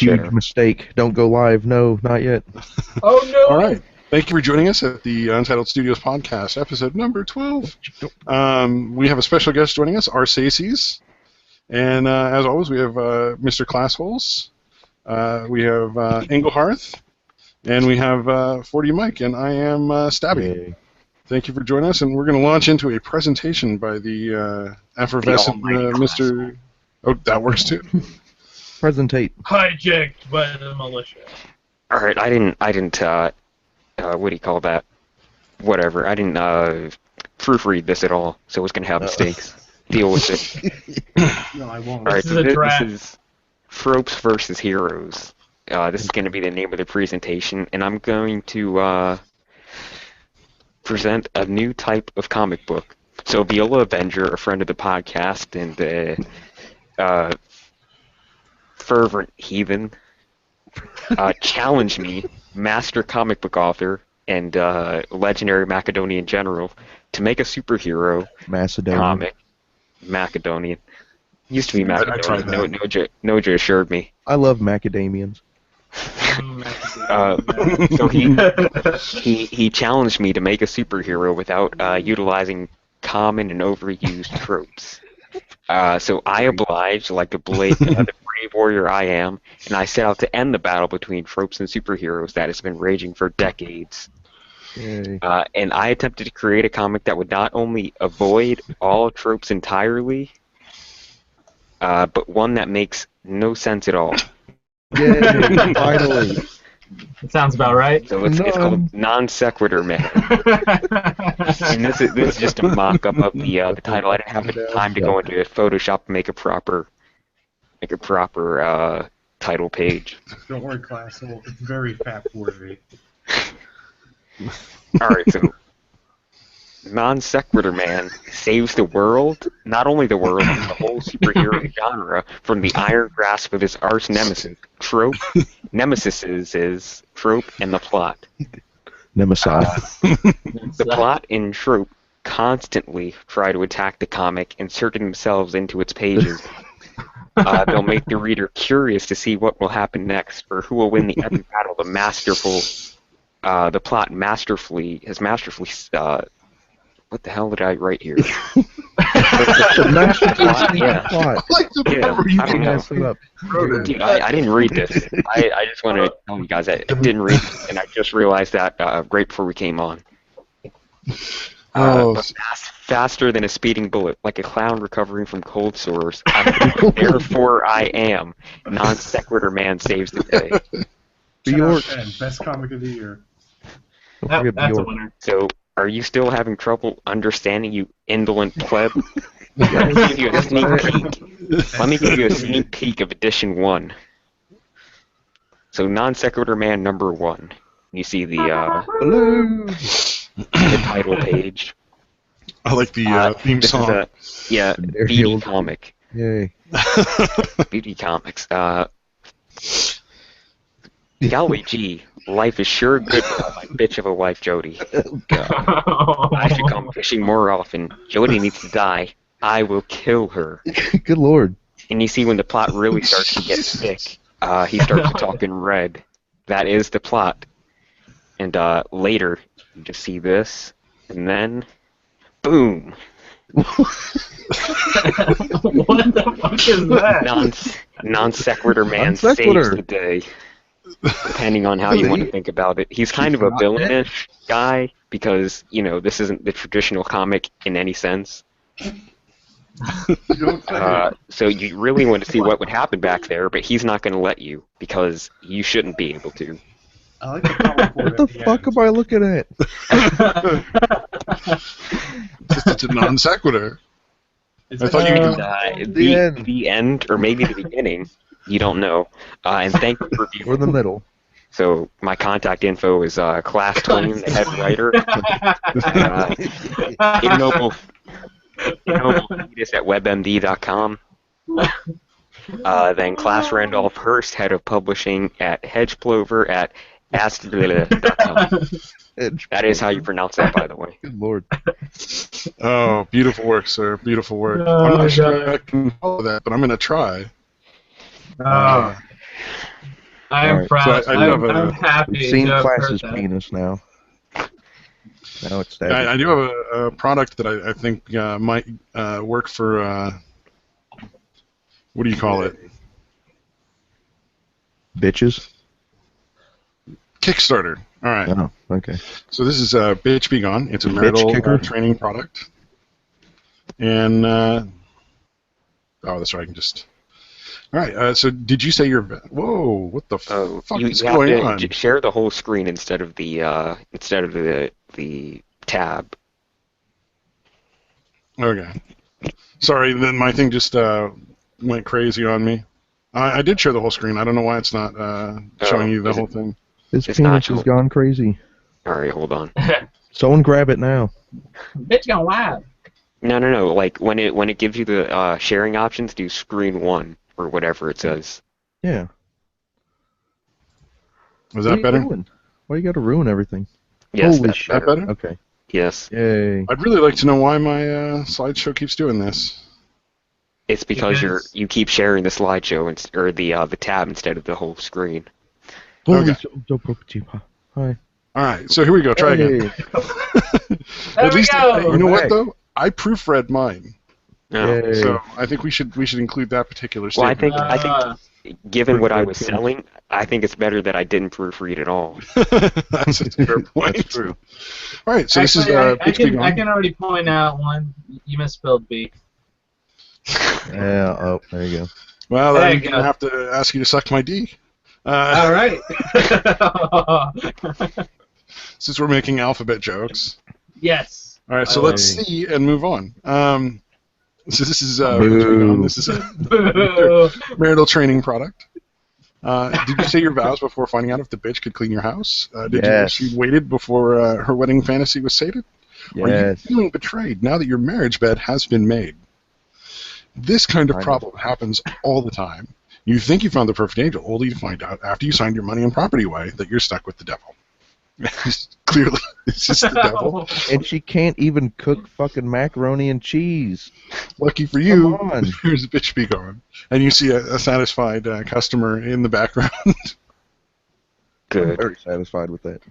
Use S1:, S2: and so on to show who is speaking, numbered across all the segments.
S1: Huge mistake. Don't go live. No, not yet.
S2: Oh, no!
S3: All right. Thank you for joining us at the Untitled Studios podcast, episode number 12. We have a special guest joining us, Arsaces. And as always, we have Mr. Classholes. We have Englehearth. And we have 40 Mike. And I am Stabby.
S1: Yay.
S3: Thank you for joining us. And we're going to launch into a presentation by the effervescent Mr. Oh, that works too.
S1: Presentate.
S2: Hijacked by the militia.
S4: All right, I didn't. What do you call that? Whatever. I didn't proofread this at all, so it's gonna have mistakes. Deal with it.
S5: No, I won't.
S4: All right,
S2: This is a draft.
S4: This is Tropes versus Heroes. This is going to be the name of the presentation, and I'm going to present a new type of comic book. So Viola Avenger, a friend of the podcast and fervent heathen, challenged me, master comic book author and legendary Macedonian general, to make a superhero
S1: Macedonian.
S4: comic. Macedonian. Used to be
S3: I tried
S4: Macedonian.
S3: that.
S4: Noja assured me.
S1: I love macadamians.
S4: So he challenged me to make a superhero without utilizing common and overused tropes. So I obliged, like the brave warrior I am, and I set out to end the battle between tropes and superheroes that has been raging for decades.
S1: Yay.
S4: And I attempted to create a comic that would not only avoid all tropes entirely, but one that makes no sense at all.
S1: Yay, finally.
S2: It sounds about right.
S4: So it's called Non Sequitur Man. And this is just a mock-up of the title. I didn't have the time to go into Photoshop and make a proper title page.
S5: Don't worry, class. It's very fat-worthy.
S4: All right, so Non Sequitur Man saves the world, not only the world, but the whole superhero genre from the iron grasp of his arch nemesis, trope. Nemesis is trope and the plot.
S1: Nemesis.
S4: The plot and trope constantly try to attack the comic, inserting themselves into its pages. They'll make the reader curious to see what will happen next, or who will win the epic battle. The plot masterfully. What the hell did I write here?
S1: The masterpiece
S4: Yeah.
S1: plot.
S3: I like the paper you
S4: I don't know.
S1: Mess it up.
S4: Dude, I didn't read this. I just want to tell you guys I didn't read it, and I just realized that right before we came on.
S3: Oh.
S4: But faster than a speeding bullet, like a clown recovering from cold sores. Therefore I am. Non Sequitur Man saves the day.
S5: 10 out
S1: Bjork.
S5: of 10. Best comic of the year.
S1: Don't forget
S2: That's a
S1: Bjork.
S2: winner.
S4: So, are you still having trouble understanding, you indolent pleb? Let me give you a sneak peek. Let me give you a sneak peek of edition 1. So, Non Sequitur Man number 1. You see the
S1: Blue.
S4: title page.
S3: I like the theme
S4: This
S3: song.
S4: is a
S1: They're
S4: BD
S1: healed.
S4: comic.
S1: Yay.
S4: BD comics. Golly gee, life is sure good for my bitch of a wife, Jody. I should come fishing more often. Jody needs to die. I will kill her.
S1: Good lord.
S4: And you see when the plot really starts to get thick, he starts to talk in red. That is the plot. And later, you just see this, and then, boom!
S2: What the fuck is that?
S4: Non Sequitur Man
S1: Non Sequitur.
S4: saves the day. Depending on how you want to think about it. He's kind of a villainish guy, because, you know, this isn't the traditional comic in any sense. So you really want to see what would happen back there, but he's not going to let you, because you shouldn't be able to.
S5: I like the comic book
S1: What the fuck am I looking at?
S3: It's a non sequitur.
S5: It's
S3: I thought you
S5: like,
S3: could
S1: The end.
S4: The end, or maybe the beginning, you don't know. And thank you for
S1: Or the middle.
S4: So my contact info is Class Twain, the head writer. Ignoble Fetus at webmd.com. Then Class Randolph Hurst, head of publishing at Hedgeplover at ask.com. That is how you pronounce that, by the way.
S1: Good lord.
S3: Oh, beautiful work, sir. Beautiful work.
S2: Oh,
S3: I'm not sure
S2: God.
S3: I can follow that, but I'm going to try.
S2: I am
S1: Alright,
S2: proud.
S3: so I do have
S2: I'm
S3: a-
S2: happy
S1: We've seen
S2: to have heard
S1: Class's
S2: that.
S1: penis now. Now it's
S3: I
S1: stabbing.
S3: do have a product that I think might work for, what do you call it?
S1: Bitches?
S3: Kickstarter. All right.
S1: Oh, okay.
S3: So this is Bitch Be Gone. It's a
S1: Bitch
S3: marital
S1: kicker?
S3: training product. And, oh, that's right. I can just... All right. So did you say you're... Whoa, what the
S4: Oh,
S3: fuck
S4: you
S3: is
S4: have
S3: going
S4: to
S3: on?
S4: share the whole screen instead of the tab.
S3: Okay. Sorry, then my thing just went crazy on me. I did share the whole screen. I don't know why it's not showing you the
S4: is it-
S3: whole thing.
S1: His
S4: It's not
S1: penis
S4: showing.
S1: has gone crazy.
S4: All right, hold on.
S1: Someone grab it now.
S2: Bitch gone wild.
S4: No. Like when it gives you the sharing options, do screen 1 or whatever it says.
S1: Yeah.
S3: Was
S1: What are
S3: that
S1: you
S3: better?
S1: doing? Why you gotta ruin everything?
S4: Yes,
S1: Holy
S4: that's
S1: shit.
S3: That better?
S1: Okay.
S4: Yes,
S1: Yay.
S3: I'd really like to know why my slideshow keeps doing this.
S4: it's because
S2: Because-
S4: you keep sharing the slideshow or the tab instead of the whole screen.
S3: Okay.
S1: Hi.
S3: All right, so here we go. Try again.
S1: Hey.
S2: There
S3: At
S2: we
S3: least
S2: go.
S3: you know
S1: We're
S3: what
S1: back.
S3: though? I proofread mine,
S4: No.
S1: Yay.
S3: so I think we should include that particular
S4: Well, I
S3: statement.
S4: think given what I was
S1: Proofread
S4: selling, I think it's better that I didn't proofread at all.
S3: That's a fair point.
S1: That's true.
S3: All right, so
S2: Actually,
S3: this is
S2: I
S3: Bitch Be
S2: can
S3: Gone.
S2: already point out one. You misspelled B.
S1: Yeah, oh, there you go.
S3: Well,
S2: There
S3: I'm
S2: you
S3: gonna
S2: go.
S3: have to ask you to suck my D.
S2: All right.
S3: Since we're making alphabet jokes.
S2: Yes.
S3: All right, so
S2: I
S3: let's
S1: like
S3: see and move on. So this is
S1: Boo.
S3: Bitch Be Gone. This is a
S2: Boo.
S3: marital training product. Did you say your vows before finding out if the bitch could clean your house? Did you
S1: Yes.
S3: wish you'd waited before her wedding fantasy was sated? Are you
S1: Yes.
S3: feeling betrayed now that your marriage bed has been made? This kind of
S1: I know.
S3: problem happens all the time. You think you found the perfect angel, only to find out after you signed your money and property away that you're stuck with the devil. Clearly, it's just the devil.
S1: And she can't even cook fucking macaroni and cheese.
S3: Lucky for you,
S1: Come on.
S3: here's Bitch Be Gone. And you see a satisfied customer in the background.
S1: I'm
S4: Good.
S1: very satisfied with that.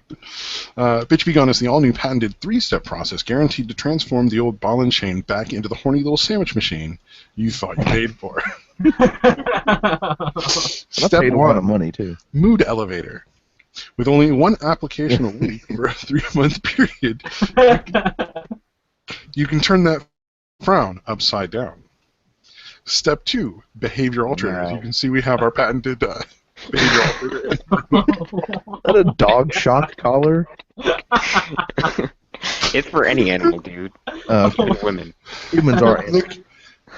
S3: Bitch Be Gone is the all-new patented 3-step process guaranteed to transform the old ball and chain back into the horny little sandwich machine you thought you paid for.
S1: I
S3: Step
S1: paid a lot of
S3: 1,
S1: money, too.
S3: mood elevator. With only one application a week for a 3-month period, you can turn that frown upside down. Step 2, behavior alternators.
S1: Wow.
S3: You can see we have our patented behavior alterator.
S1: Is that a dog shock collar?
S4: It's for any animal, dude.
S1: Okay.
S4: And women.
S1: Humans are
S3: Look,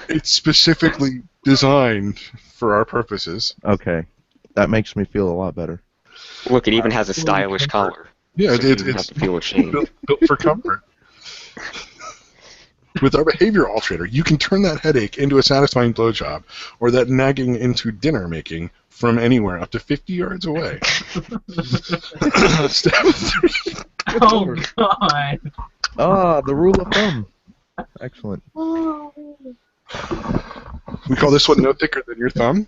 S3: it's specifically designed for our purposes.
S1: okay. That makes me feel a lot better.
S4: Look, it even has a stylish collar.
S3: Yeah,
S4: So you
S3: it's
S4: don't have to feel ashamed.
S3: built for comfort. With our behavior alterator, you can turn that headache into a satisfying blowjob, or that nagging into dinner making from anywhere up to 50 yards away. Step 3.
S2: Oh God.
S1: Ah, the rule of thumb. Excellent.
S3: We call this one no thicker than your thumb.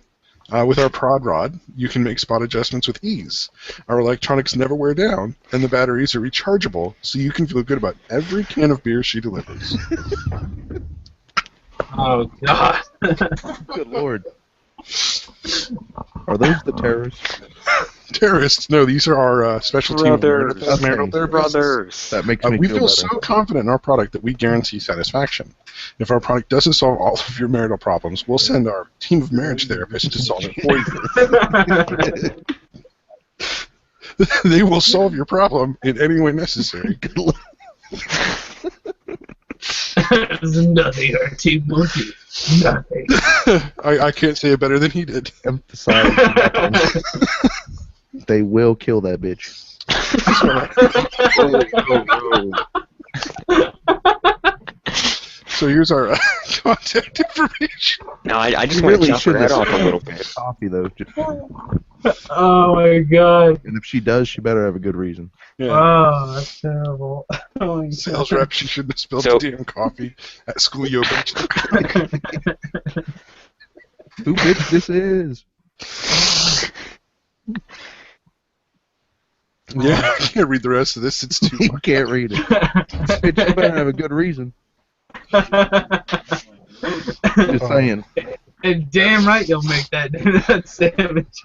S3: With our prod rod, you can make spot adjustments with ease. Our electronics never wear down, and the batteries are rechargeable, so you can feel good about every can of beer she delivers.
S2: Oh God.
S1: Good lord. Are those the terrorists?
S3: Terrorists? No, these are our special team of
S4: Brothers.
S3: marital
S1: Okay.
S3: therapists.
S4: Brothers.
S1: That makes me
S3: We
S1: feel
S3: feel
S1: better.
S3: so confident in our product that we guarantee satisfaction. If our product doesn't solve all of your marital problems, we'll send our team of marriage therapists to solve it for you. They will solve your problem in any way necessary.
S1: Good lord.
S2: There's nothing our team will do. Nothing.
S3: I can't say it better than he did.
S1: Emphasize nothing. They will kill that bitch.
S3: So here's our contact information.
S4: No, I just
S1: You
S4: want to
S1: really
S4: chop her
S1: should
S4: head
S1: have
S4: off a little bit.
S1: coffee though.
S2: Oh my God.
S1: And if she does, she better have a good reason.
S3: Yeah.
S2: Oh, that's terrible. Oh my
S3: Sales
S2: God.
S3: rep, she shouldn't have spilled
S4: So-
S3: the damn coffee at school yoga.
S1: Who bitch this is?
S3: Yeah, I can't read the rest of this. It's too
S1: You
S3: much.
S1: can't read it. Bitch, you better have a good reason. Just saying.
S2: And damn right you'll make that sandwich.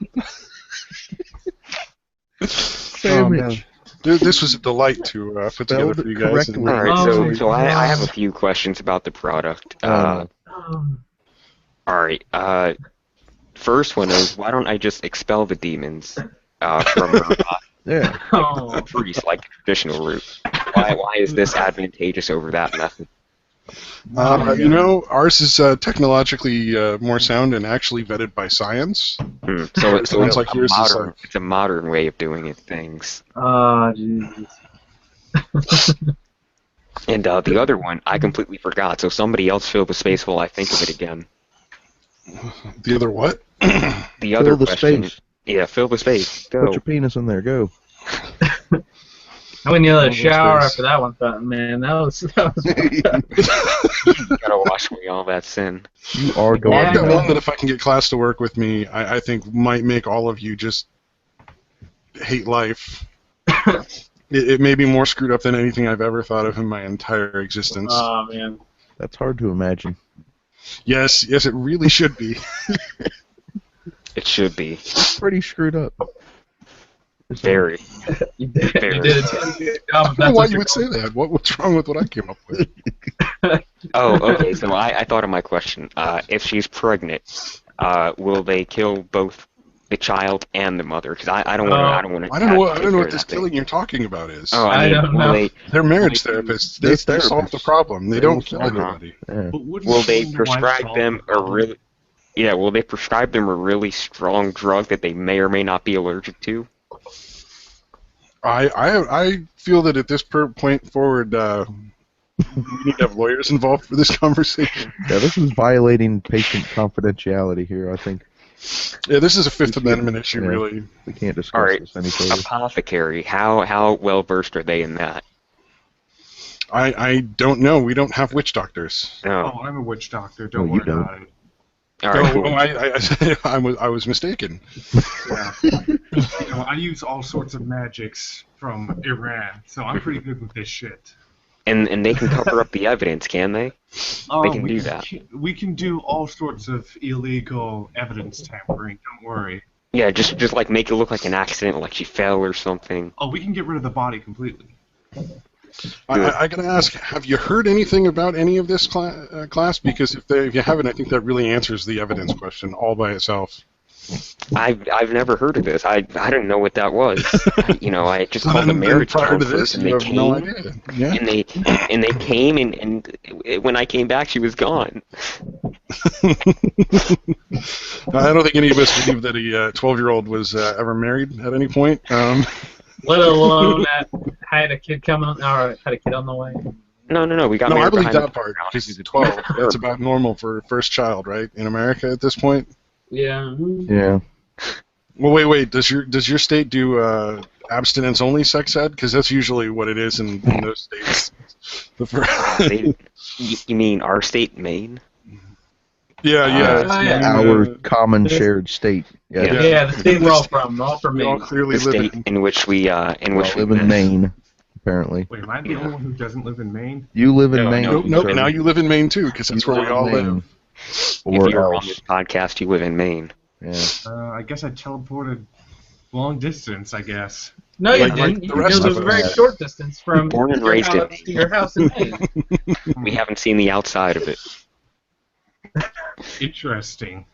S1: Sandwich.
S3: This was a delight to put together
S1: Spelled
S3: for you guys.
S1: correctly.
S4: All right,
S2: Oh,
S4: so I have a
S2: God.
S4: few questions about the product.
S1: Oh.
S4: All right. First one is, why don't I just expel the demons from her body?
S1: Yeah.
S2: Oh.
S4: Priest, like the traditional route. Why is this advantageous over that method?
S3: Ours is technologically more sound and actually vetted by science.
S4: So it's
S3: Sounds like yours is
S4: modern.
S3: like-
S4: It's a modern way of doing it. Things.
S2: Oh, Jesus.
S4: And the other one, I completely forgot. So somebody else fill the space while I think of it again.
S3: The other what?
S4: The other
S1: Fill the
S4: question.
S1: space.
S4: Yeah, fill the space. Go.
S1: Put your penis in there. Go.
S2: I went in the
S3: Almost
S2: shower
S3: face.
S2: after that one, but man, that was
S4: You gotta wash away all that sin.
S1: You are going.
S3: Well, I've got
S2: Yeah.
S3: one that if I can get class to work with me, I think might make all of you just hate life. It may be more screwed up than anything I've ever thought of in my entire existence.
S2: oh man.
S1: That's hard to imagine.
S3: Yes, it really should be.
S4: It should be.
S1: It's pretty screwed up.
S4: Very.
S2: You did
S4: Very.
S2: a damn good job.
S3: I don't know why you would say that. What's wrong with what I came up with?
S4: Oh, okay. So I thought of my question. If she's pregnant, will they kill both the child and the mother? Because I don't want to.
S3: I don't know what this killing you're talking about is.
S4: Oh,
S2: I
S4: mean,
S2: don't
S4: will
S2: know.
S4: they
S3: They're marriage therapists. They solve the problem. They don't kill
S1: solve it.
S3: anybody.
S1: Yeah.
S5: But wouldn't
S4: will they
S5: killing the wife
S4: prescribe
S5: solve
S4: them
S5: the
S4: a
S5: problem?
S4: really? Yeah, will they prescribe them a really strong drug that they may or may not be allergic to?
S3: I feel that at this point forward, we need to have lawyers involved for this conversation.
S1: Yeah, this is violating patient confidentiality here, I think.
S3: Yeah, this is a Fifth
S1: Yeah.
S3: Amendment issue,
S1: Yeah.
S3: really.
S1: We can't discuss
S4: All right.
S1: this any further.
S4: Apothecary. How well versed are they in that?
S3: I don't know. We don't have witch doctors.
S4: No.
S5: Oh, I'm a witch doctor. Don't
S1: No, you
S5: worry
S1: don't.
S5: about it.
S4: All right.
S3: No, I was mistaken.
S5: Yeah. I use all sorts of magics from Iran, so I'm pretty good with this shit.
S4: And they can cover up the evidence, can they? They can do that.
S5: We can do all sorts of illegal evidence tampering. Don't worry.
S4: Yeah, just like make it look like an accident, like she fell or something.
S5: Oh, we can get rid of the body completely.
S3: I gotta ask, have you heard anything about any of this class? Because if you haven't, I think that really answers the evidence question all by itself.
S4: I've never heard of this. I didn't know what that was. I just called the
S3: And
S4: marriage
S3: prior to
S4: counselor,
S3: this,
S4: and
S3: you
S4: they
S3: have no
S4: came.
S3: idea. Yeah.
S4: And they came, and when I came back, she was gone.
S3: I don't think any of us believe that a 12-year-old was ever married at any point.
S2: Let alone that had a kid coming or had a kid on the way.
S4: No. We got
S3: No,
S4: married
S3: I believe
S4: behind
S3: that
S4: the
S3: part
S4: background.
S3: because he's 12. That's about normal for first child, right? In America at this point.
S2: Yeah.
S1: Yeah.
S3: Well, wait. Does your state do abstinence only sex ed? Because that's usually what it is in those states.
S4: You mean our state, Maine?
S3: Yeah.
S1: Our common shared state. Yeah.
S2: Yeah, the state we're all from. We're all from
S3: We all
S2: Maine.
S3: clearly
S4: The
S3: live
S4: state
S3: in.
S4: in which we
S1: I live in Maine, apparently.
S5: Wait, am I the only one who doesn't live in Maine?
S1: You live in
S4: No,
S1: Maine.
S3: Nope.
S1: sir.
S3: Now you live in Maine too, because that's
S1: You
S3: where we all
S1: in Maine.
S3: live.
S4: If
S1: Or
S4: you're on
S1: else.
S4: this podcast, you live in Maine.
S1: Yeah.
S5: I guess I teleported long distance, I guess.
S2: No, you
S3: Like
S2: didn't.
S3: the
S2: You
S3: rest
S2: lived
S3: of
S2: a very
S1: us.
S2: short distance from
S4: Born and
S2: your
S4: raised in
S2: house to your house in Maine.
S4: We haven't seen the outside of it.
S5: Interesting.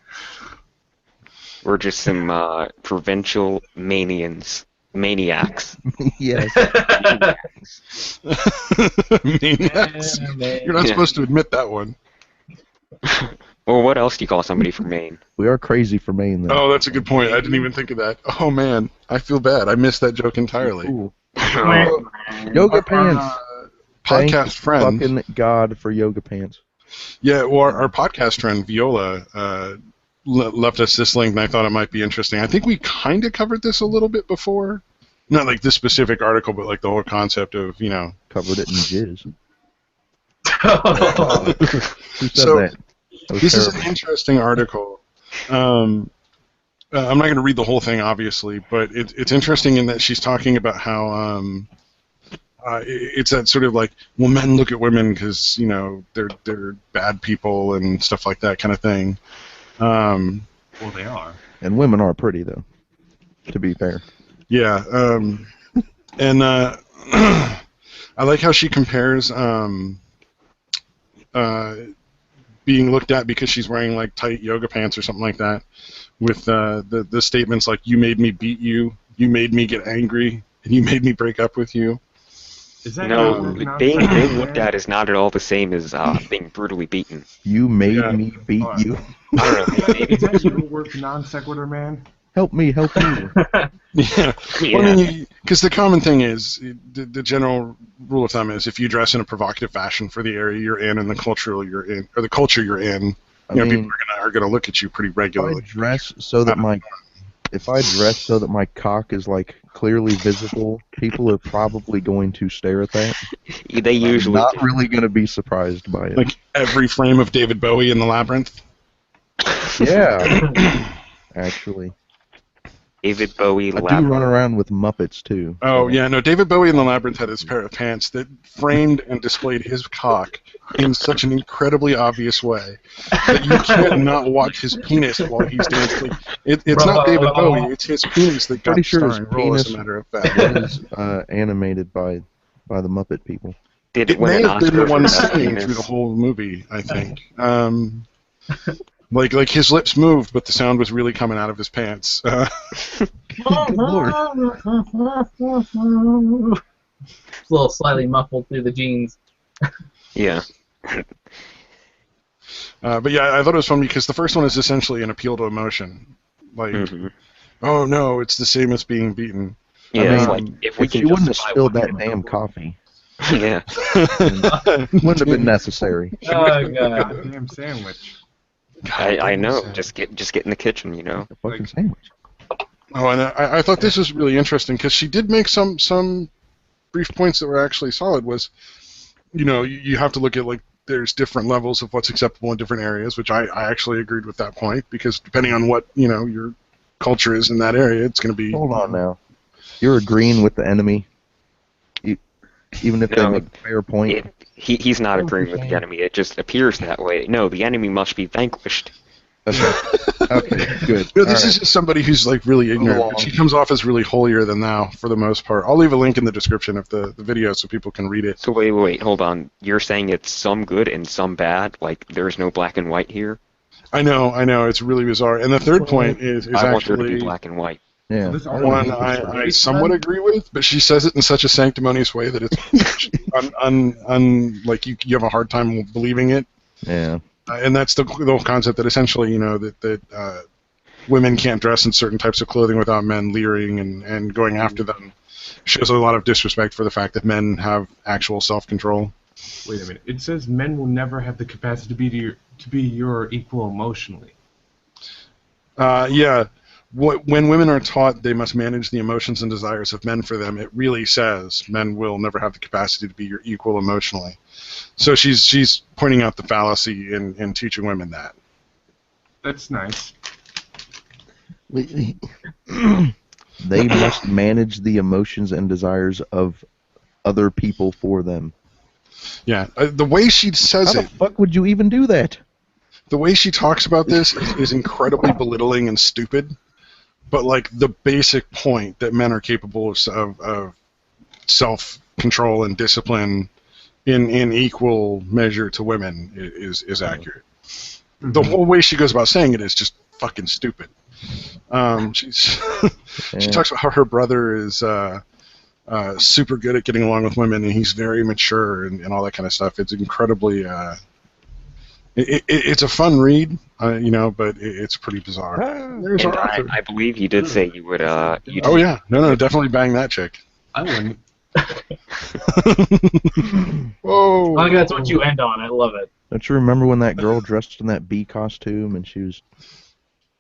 S4: We're just some provincial maniacs.
S1: Yes.
S3: Maniacs. You're not supposed to admit that one.
S4: Well, what else do you call somebody from Maine?
S1: We are crazy for Maine, though.
S3: Oh, that's a good point. I didn't even think of that. Oh man, I feel bad. I missed that joke entirely.
S1: Cool.
S4: Oh,
S1: Yoga pants. Thank
S3: Podcast friend.
S1: fucking God for yoga pants.
S3: Yeah, well, our podcast friend Viola left us this link, and I thought it might be interesting. I think we kind of covered this a little bit before. Not like this specific article, but like the whole concept of,
S1: Covered it in jizz.
S2: Oh.
S1: Who said
S3: So,
S1: that? That was
S3: This is
S1: terrible.
S3: an interesting article. I'm not going to read the whole thing, obviously, but it's interesting in that she's talking about how it's that sort of like, well, men look at women because they're bad people and stuff like that kind of thing.
S5: Well, they are.
S1: And women are pretty, though, to be fair.
S3: Yeah, and I like how she compares being looked at because she's wearing like tight yoga pants or something like that, with the statements like "you made me beat you, you made me get angry, and you made me break up with you."
S5: Is that
S4: No, being looked at is not at all the same as being brutally beaten.
S1: You made me beat you.
S4: I don't know. Maybe.
S5: Is that your work, non sequitur, man?
S1: Help me, help you.
S3: Yeah, well, I mean, because the common thing is the general rule of thumb is if you dress in a provocative fashion for the area you're in and the culture you're in, or the culture you're in, people are gonna look at you pretty regularly.
S1: If I dress so that my cock is like clearly visible, people are probably going to stare at that.
S4: They usually
S1: not really going to be surprised by it.
S3: Like every frame of David Bowie in the Labyrinth.
S1: Yeah, actually.
S4: David Bowie.
S1: I do run around with Muppets too.
S3: Oh yeah, no. David Bowie in the Labyrinth had this pair of pants that framed and displayed his cock in such an incredibly obvious way that you can't not watch his penis while he's dancing. It's not David Bowie; it's his penis that got
S1: Pretty sure his
S3: starring role, as a matter of fact.
S1: was animated by the Muppet people.
S3: It may have been the one singing through the whole movie, I think. Like his lips moved, but the sound was really coming out of his pants.
S2: It's a little slightly muffled through the jeans.
S4: Yeah.
S3: But yeah, I thought it was fun because the first one is essentially an appeal to emotion. Like, oh no, it's the same as being beaten.
S4: Yeah,
S1: I mean,
S4: if we can
S1: you wouldn't have
S4: justify
S1: spilled
S4: what
S1: that damn coffee.
S4: Yeah.
S1: Wouldn't have been necessary.
S2: Oh, God.
S5: Goddamn sandwich.
S4: I know. Just get in the kitchen,
S1: A fucking sandwich.
S3: Oh, and I thought this was really interesting because she did make some brief points that were actually solid. Was, you have to look at like there's different levels of what's acceptable in different areas, which I actually agreed with that point because depending on what your culture is in that area, it's going to be.
S1: Hold on now. You're agreeing with the enemy, even if they make a fair point.
S4: He's not agreeing with the enemy. It just appears that way. No, the enemy must be vanquished.
S1: Okay, good.
S3: This is just somebody who's like really ignorant. She comes off as really holier than thou for the most part. I'll leave a link in the description of the video so people can read it.
S4: So wait, hold on. You're saying it's some good and some bad? Like there's no black and white here?
S3: I know. It's really bizarre. And the third point is
S4: I want there to
S3: actually
S4: be black and white.
S1: Yeah.
S3: one I somewhat agree with, but she says it in such a sanctimonious way that it's like you have a hard time believing it.
S1: Yeah.
S3: And that's the whole concept that essentially, that women can't dress in certain types of clothing without men leering and going after them. Shows a lot of disrespect for the fact that men have actual self-control.
S5: Wait a minute. It says men will never have the capacity to be your equal emotionally.
S3: Yeah. When women are taught they must manage the emotions and desires of men for them, it really says men will never have the capacity to be your equal emotionally. So she's pointing out the fallacy in teaching women that.
S5: That's nice.
S1: They must manage the emotions and desires of other people for them.
S3: Yeah, the way she says
S1: How the fuck would you even do that?
S3: The way she talks about this is incredibly belittling and stupid. But like the basic point that men are capable of self-control and discipline in equal measure to women is accurate. The whole way she goes about saying it is just fucking stupid. She talks about how her brother is super good at getting along with women and he's very mature and all that kind of stuff. It's incredibly it's a fun read, but it's pretty bizarre. There's
S4: And
S3: our author.
S4: I believe you did say you would.
S3: Oh yeah, no, definitely bang that chick.
S5: I wouldn't.
S3: Whoa!
S2: I think that's what you end on. I love it.
S1: Don't you remember when that girl dressed in that bee costume and she was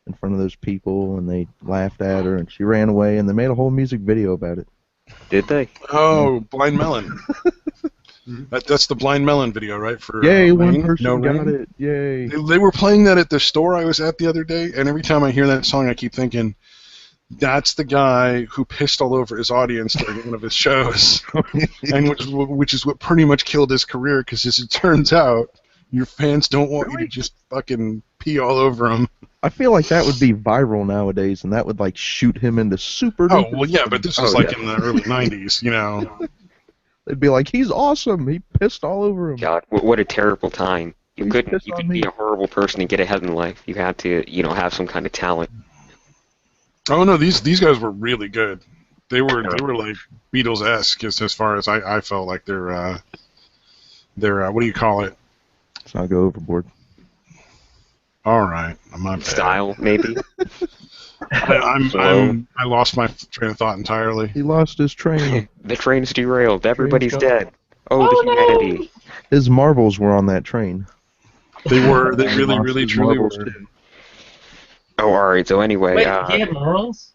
S1: in front of those people and they laughed at her and she ran away and they made a whole music video about it?
S4: Did they?
S3: Oh, Blind Melon. That's the Blind Melon video, right? For
S1: Yay, one
S3: Rain?
S1: person
S3: No
S1: got
S3: Rain?
S1: it. Yay.
S3: They were playing that at the store I was at the other day, and every time I hear that song, I keep thinking, that's the guy who pissed all over his audience during one of his shows, and which is what pretty much killed his career, because as it turns out, your fans don't want you to just fucking pee all over them.
S1: I feel like that would be viral nowadays, and that would like shoot him into super.
S3: Oh,
S1: duper
S3: well, yeah, but this was in the early 90s, you know.
S1: They'd be like, he's awesome. He pissed all over him.
S4: God, what a terrible time. You
S1: He's
S4: could
S1: pissed on
S4: be
S1: me.
S4: a horrible person and get ahead in life. You had to, have some kind of talent.
S3: Oh no, these guys were really good. They were like Beatles-esque as far as I felt like their what do you call it?
S1: Let's not go overboard.
S3: All right, I'm not
S4: Style, maybe.
S3: I lost my train of thought entirely.
S1: He lost his train.
S4: The train's derailed. Everybody's
S1: gone.
S4: dead. Oh, the humanity.
S1: His marbles were on that train.
S3: They were. They
S1: He
S3: really,
S1: lost
S3: really,
S1: his
S3: truly
S1: marbles,
S3: were.
S1: too.
S4: Oh, all right. So anyway,
S2: Wait, he had morals?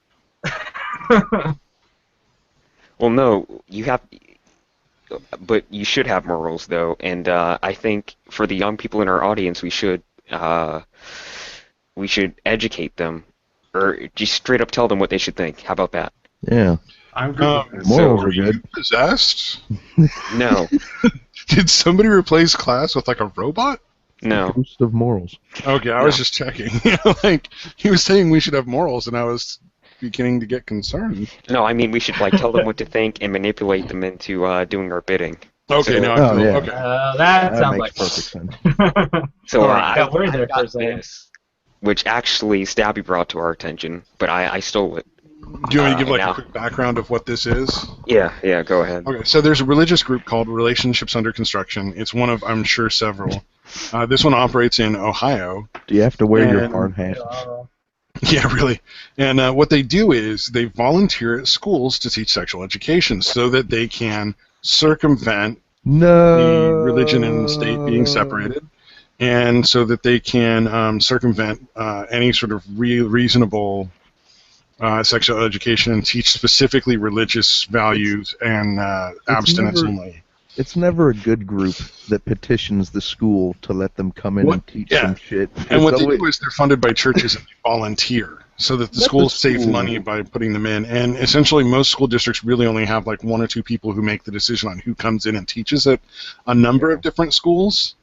S4: well, no, you have, but you should have morals though, and I think for the young people in our audience, we should educate them, or just straight up tell them what they should think. How about that?
S1: Yeah.
S5: I'm good. with this.
S1: Morals
S3: Were
S1: are
S3: you
S1: good.
S3: possessed?
S4: No,
S3: Did somebody replace class with like a robot?
S4: no.
S1: Ghost of morals.
S3: Okay, I was just checking. Like he was saying, we should have morals, and I was beginning to get concerned.
S4: No, I mean we should tell them what to think and manipulate them into doing our bidding.
S3: Okay,
S4: So-
S3: now I
S1: Oh,
S3: feel
S1: yeah.
S3: okay.
S2: That
S1: That
S2: sounds
S1: makes
S2: like
S1: perfect sense.
S4: So
S2: I got worried there for a
S4: got
S2: second.
S4: this, which actually Stabby brought to our attention, but I stole it.
S3: Do you want me to give like
S4: now.
S3: a quick background of what this is?
S4: Yeah, go ahead.
S3: Okay, so there's a religious group called Relationships Under Construction. It's one of, I'm sure, several. This one operates in Ohio.
S1: Do you have to wear your
S3: And-
S1: hard hat?
S3: Yeah, really. And what they do is they volunteer at schools to teach sexual education so that they can circumvent
S1: No.
S3: the religion and the state being separated, and so that they can circumvent any sort of reasonable sexual education and teach specifically religious values and abstinence
S1: never-
S3: only.
S1: It's never a good group that petitions the school to let them come in
S3: What?
S1: and teach
S3: Yeah.
S1: some shit.
S3: And what
S1: It's
S3: they
S1: always-
S3: do is they're funded by churches and they volunteer so that the
S1: Let the
S3: schools save
S1: school-
S3: money by putting them in. And essentially most school districts really only have like one or two people who make the decision on who comes in and teaches at a number of different schools.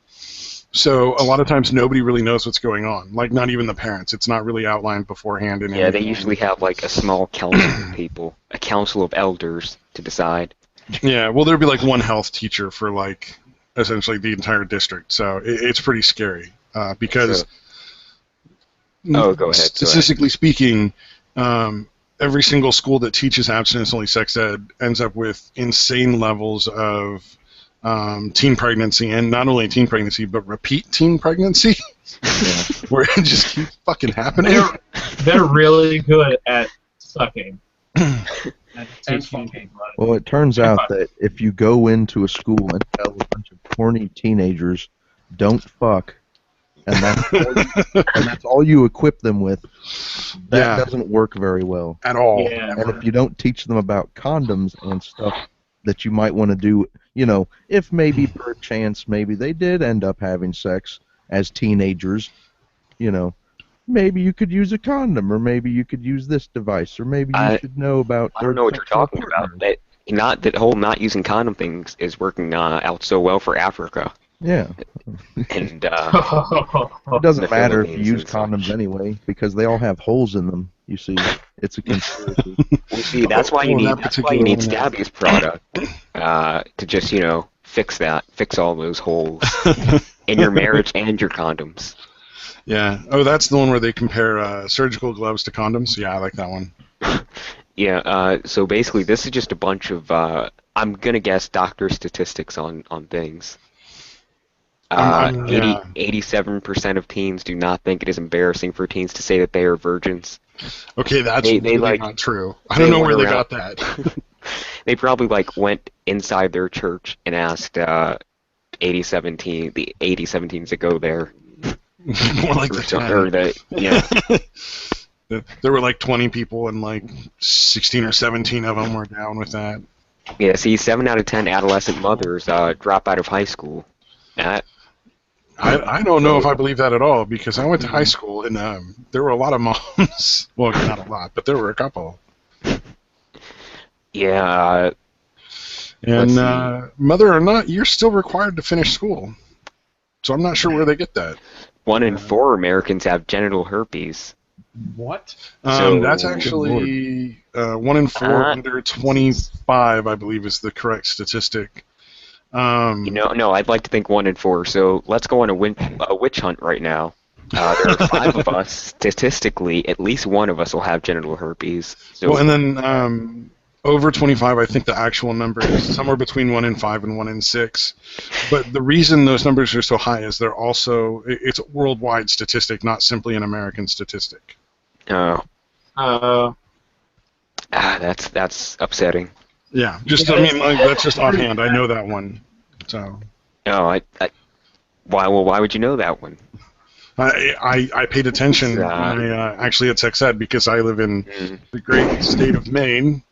S3: So a lot of times nobody really knows what's going on. Like not even the parents. It's not really outlined beforehand. In
S4: Yeah, they
S3: anything.
S4: usually have like a small council of people, a council of elders to decide.
S3: Yeah, well there'd be like one health teacher for like essentially the entire district. So it's pretty scary because
S4: Oh, go ahead.
S3: statistically speaking, every single school that teaches abstinence-only sex ed ends up with insane levels of teen pregnancy, and not only teen pregnancy, but repeat teen pregnancy, where it just keeps fucking happening.
S2: They're really good at sucking. And teaching people.
S1: Well, it turns out that if you go into a school and tell a bunch of horny teenagers, don't fuck, and that's all you equip them with, that
S3: Yeah.
S1: doesn't work very well.
S3: At all.
S2: Yeah.
S1: And if you don't teach them about condoms and stuff that you might want to do, if maybe per chance maybe they did end up having sex as teenagers, maybe you could use a condom, or maybe you could use this device, or maybe you should know about.
S4: I don't know what you're
S1: sexual
S4: talking about.
S1: partners.
S4: That whole not using condom thing is working out so well for Africa,
S1: Yeah,
S4: and
S1: it doesn't
S4: The
S1: matter if you
S4: Philippines
S1: use
S4: and such.
S1: condoms anyway, because they all have holes in them. You see, it's a conspiracy.
S4: well, see, that's why you
S3: Well,
S4: need
S3: that
S4: that's why you need
S3: particular one,
S4: Stabby's product to just fix all those holes in your marriage and your condoms.
S3: Yeah. Oh, that's the one where they compare surgical gloves to condoms. Yeah, I like that one.
S4: Yeah. So basically, this is just a bunch of I'm gonna guess doctor statistics on things.
S3: Yeah.
S4: 87% of teens do not think it is embarrassing for teens to say that they are virgins.
S3: Okay, that's
S4: They
S3: really not true. I don't know where they got that.
S4: They probably went inside their church and asked the 80-17s that go there.
S3: More like the 10.
S4: Or
S3: There were like 20 people, and like 16 or 17 of them were down with that.
S4: Yeah, see, 7 out of 10 adolescent mothers drop out of high school. That,
S3: I don't know if I believe that at all because I went to high school and there were a lot of moms. Well, not a lot, but there were a couple.
S4: yeah,
S3: And
S4: Let's
S3: mother or not, you're still required to finish school. So I'm not sure where they get that.
S4: 1 in 4 Americans have genital herpes.
S2: What?
S4: So-
S3: That's actually 1 in 4
S4: Uh,
S3: under 25, I believe, is the correct statistic.
S4: No, I'd like to think 1 in 4. So let's go on a witch hunt right now. There are 5 of us. Statistically, at least one of us will have genital herpes. So,
S3: Well, and then over 25, I think the actual number is somewhere between 1 in 5 and 1 in 6. But the reason those numbers are so high is they're also it's a worldwide statistic, not simply an American statistic.
S4: that's upsetting.
S3: Yeah, that's just offhand. I know that one. So
S4: No, why would you know that one?
S3: I paid attention when I actually had sex ed because I live in the great state of Maine.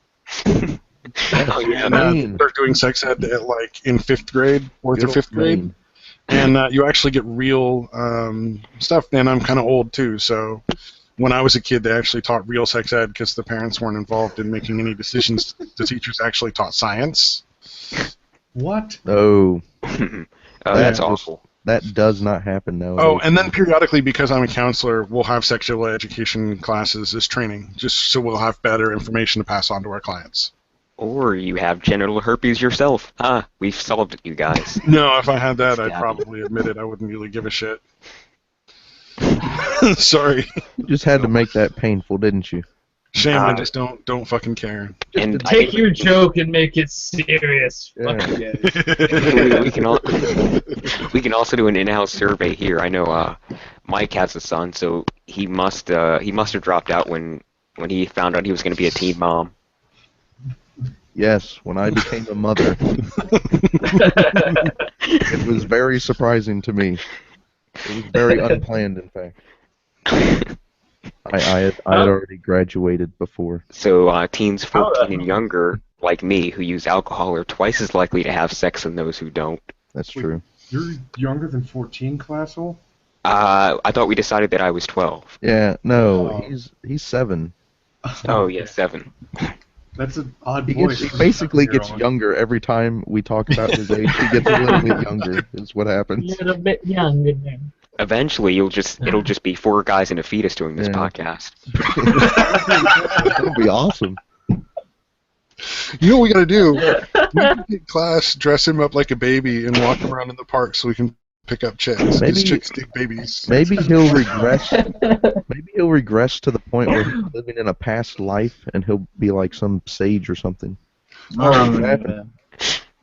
S4: Oh yeah,
S3: And start doing sex ed at in 5th grade, 4th or 5th grade, and you actually get real stuff. And I'm kind of old too, so when I was a kid, they actually taught real sex ed because the parents weren't involved in making any decisions. The teachers actually taught science.
S2: What?
S1: Oh,
S4: that's awful.
S1: that does not happen nowadays.
S3: Oh, and then periodically, because I'm a counselor, we'll have sexual education classes as training, just so we'll have better information to pass on to our clients.
S4: Or you have genital herpes yourself. We've solved it, you guys.
S3: No, if I had that, I'd
S4: Yeah.
S3: probably admit it. I wouldn't really give a shit. Sorry.
S1: You just had to make that painful, didn't you?
S3: Shame, I just don't fucking care.
S4: And I
S2: Take
S4: think
S2: your joke and make it serious.
S1: Yeah.
S2: Fuck yeah.
S4: we can also do an in-house survey here. I know Mike has a son, so he must have dropped out when he found out he was going to be a teen mom.
S1: Yes, when I became a mother, it was very surprising to me. It was very unplanned, in fact. I had already graduated before.
S4: So teens 14 and younger, like me, who use alcohol, are twice as likely to have sex than those who don't.
S1: That's true.
S5: You're younger than 14, Classel?
S4: I thought we decided that I was 12.
S1: Yeah, no,
S5: Oh.
S1: he's 7.
S4: Oh yeah, 7.
S5: That's an odd
S1: He
S5: voice.
S1: basically gets
S5: 7-year-old.
S1: younger every time we talk about his age. He gets a little bit younger. Is what happens.
S6: A little bit younger then.
S4: Eventually, it'll just be 4 guys and a fetus doing this
S1: Yeah.
S4: podcast.
S1: That'll be awesome.
S3: You know what we gotta do? We can get class, dress him up like a baby, and walk around in the park so we can pick up chicks.
S1: Maybe-
S3: These chicks dig babies.
S1: Maybe he'll regress. Maybe he'll regress to the point where he's living in a past life, and he'll be like some sage or something. What happened?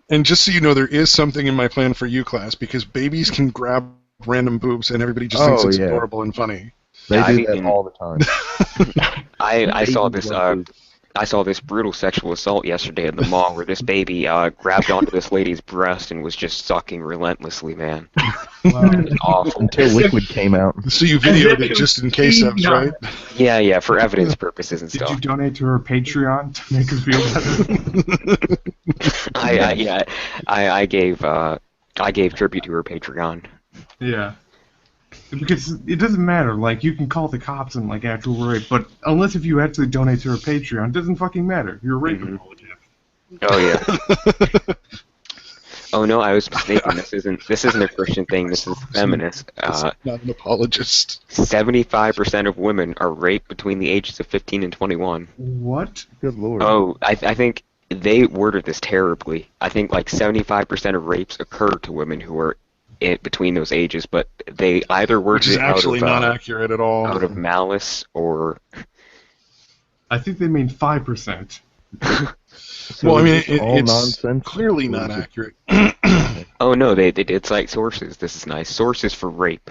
S3: And just so you know, there is something in my plan for you, class, because babies can grab random boobs, and everybody just thinks
S1: Oh,
S3: it's
S1: yeah.
S3: adorable and funny.
S1: They
S4: I
S1: do that
S4: mean-
S1: all the time.
S4: I saw
S1: Babies
S4: this
S1: love boobs.
S4: I saw this brutal sexual assault yesterday at the mall where this baby grabbed onto this lady's breast and was just sucking relentlessly, man. It was awful.
S1: Until liquid came out.
S3: So you videoed it just in case of, right?
S4: Yeah, for evidence purposes and
S5: Did you
S4: stuff.
S5: donate to her Patreon to make her feel better?
S4: I gave tribute to her Patreon.
S5: Yeah. Because it doesn't matter, like, you can call the cops and, like, actual rape, but unless if you actually donate to her Patreon, it doesn't fucking matter. You're a rape apologist.
S4: Oh yeah. Oh no, I was mistaken. This isn't a Christian thing. This is feminist.
S3: Not an apologist.
S4: 75% of women are raped between the ages of 15 and 21.
S5: What?
S1: Good lord.
S4: Oh, I think they worded this terribly. I think like 75% of rapes occur to women who are between those ages, but they either worded
S3: Which is
S4: it out
S3: actually
S4: of,
S3: not accurate at all.
S4: out of malice or.
S5: I think they mean 5%.
S1: So
S3: Well, I mean,
S1: is this all
S3: it's
S1: nonsense?
S3: clearly
S1: Or
S3: not
S1: is it-
S3: accurate.
S4: Oh no, they did cite sources. This is nice. Sources for rape.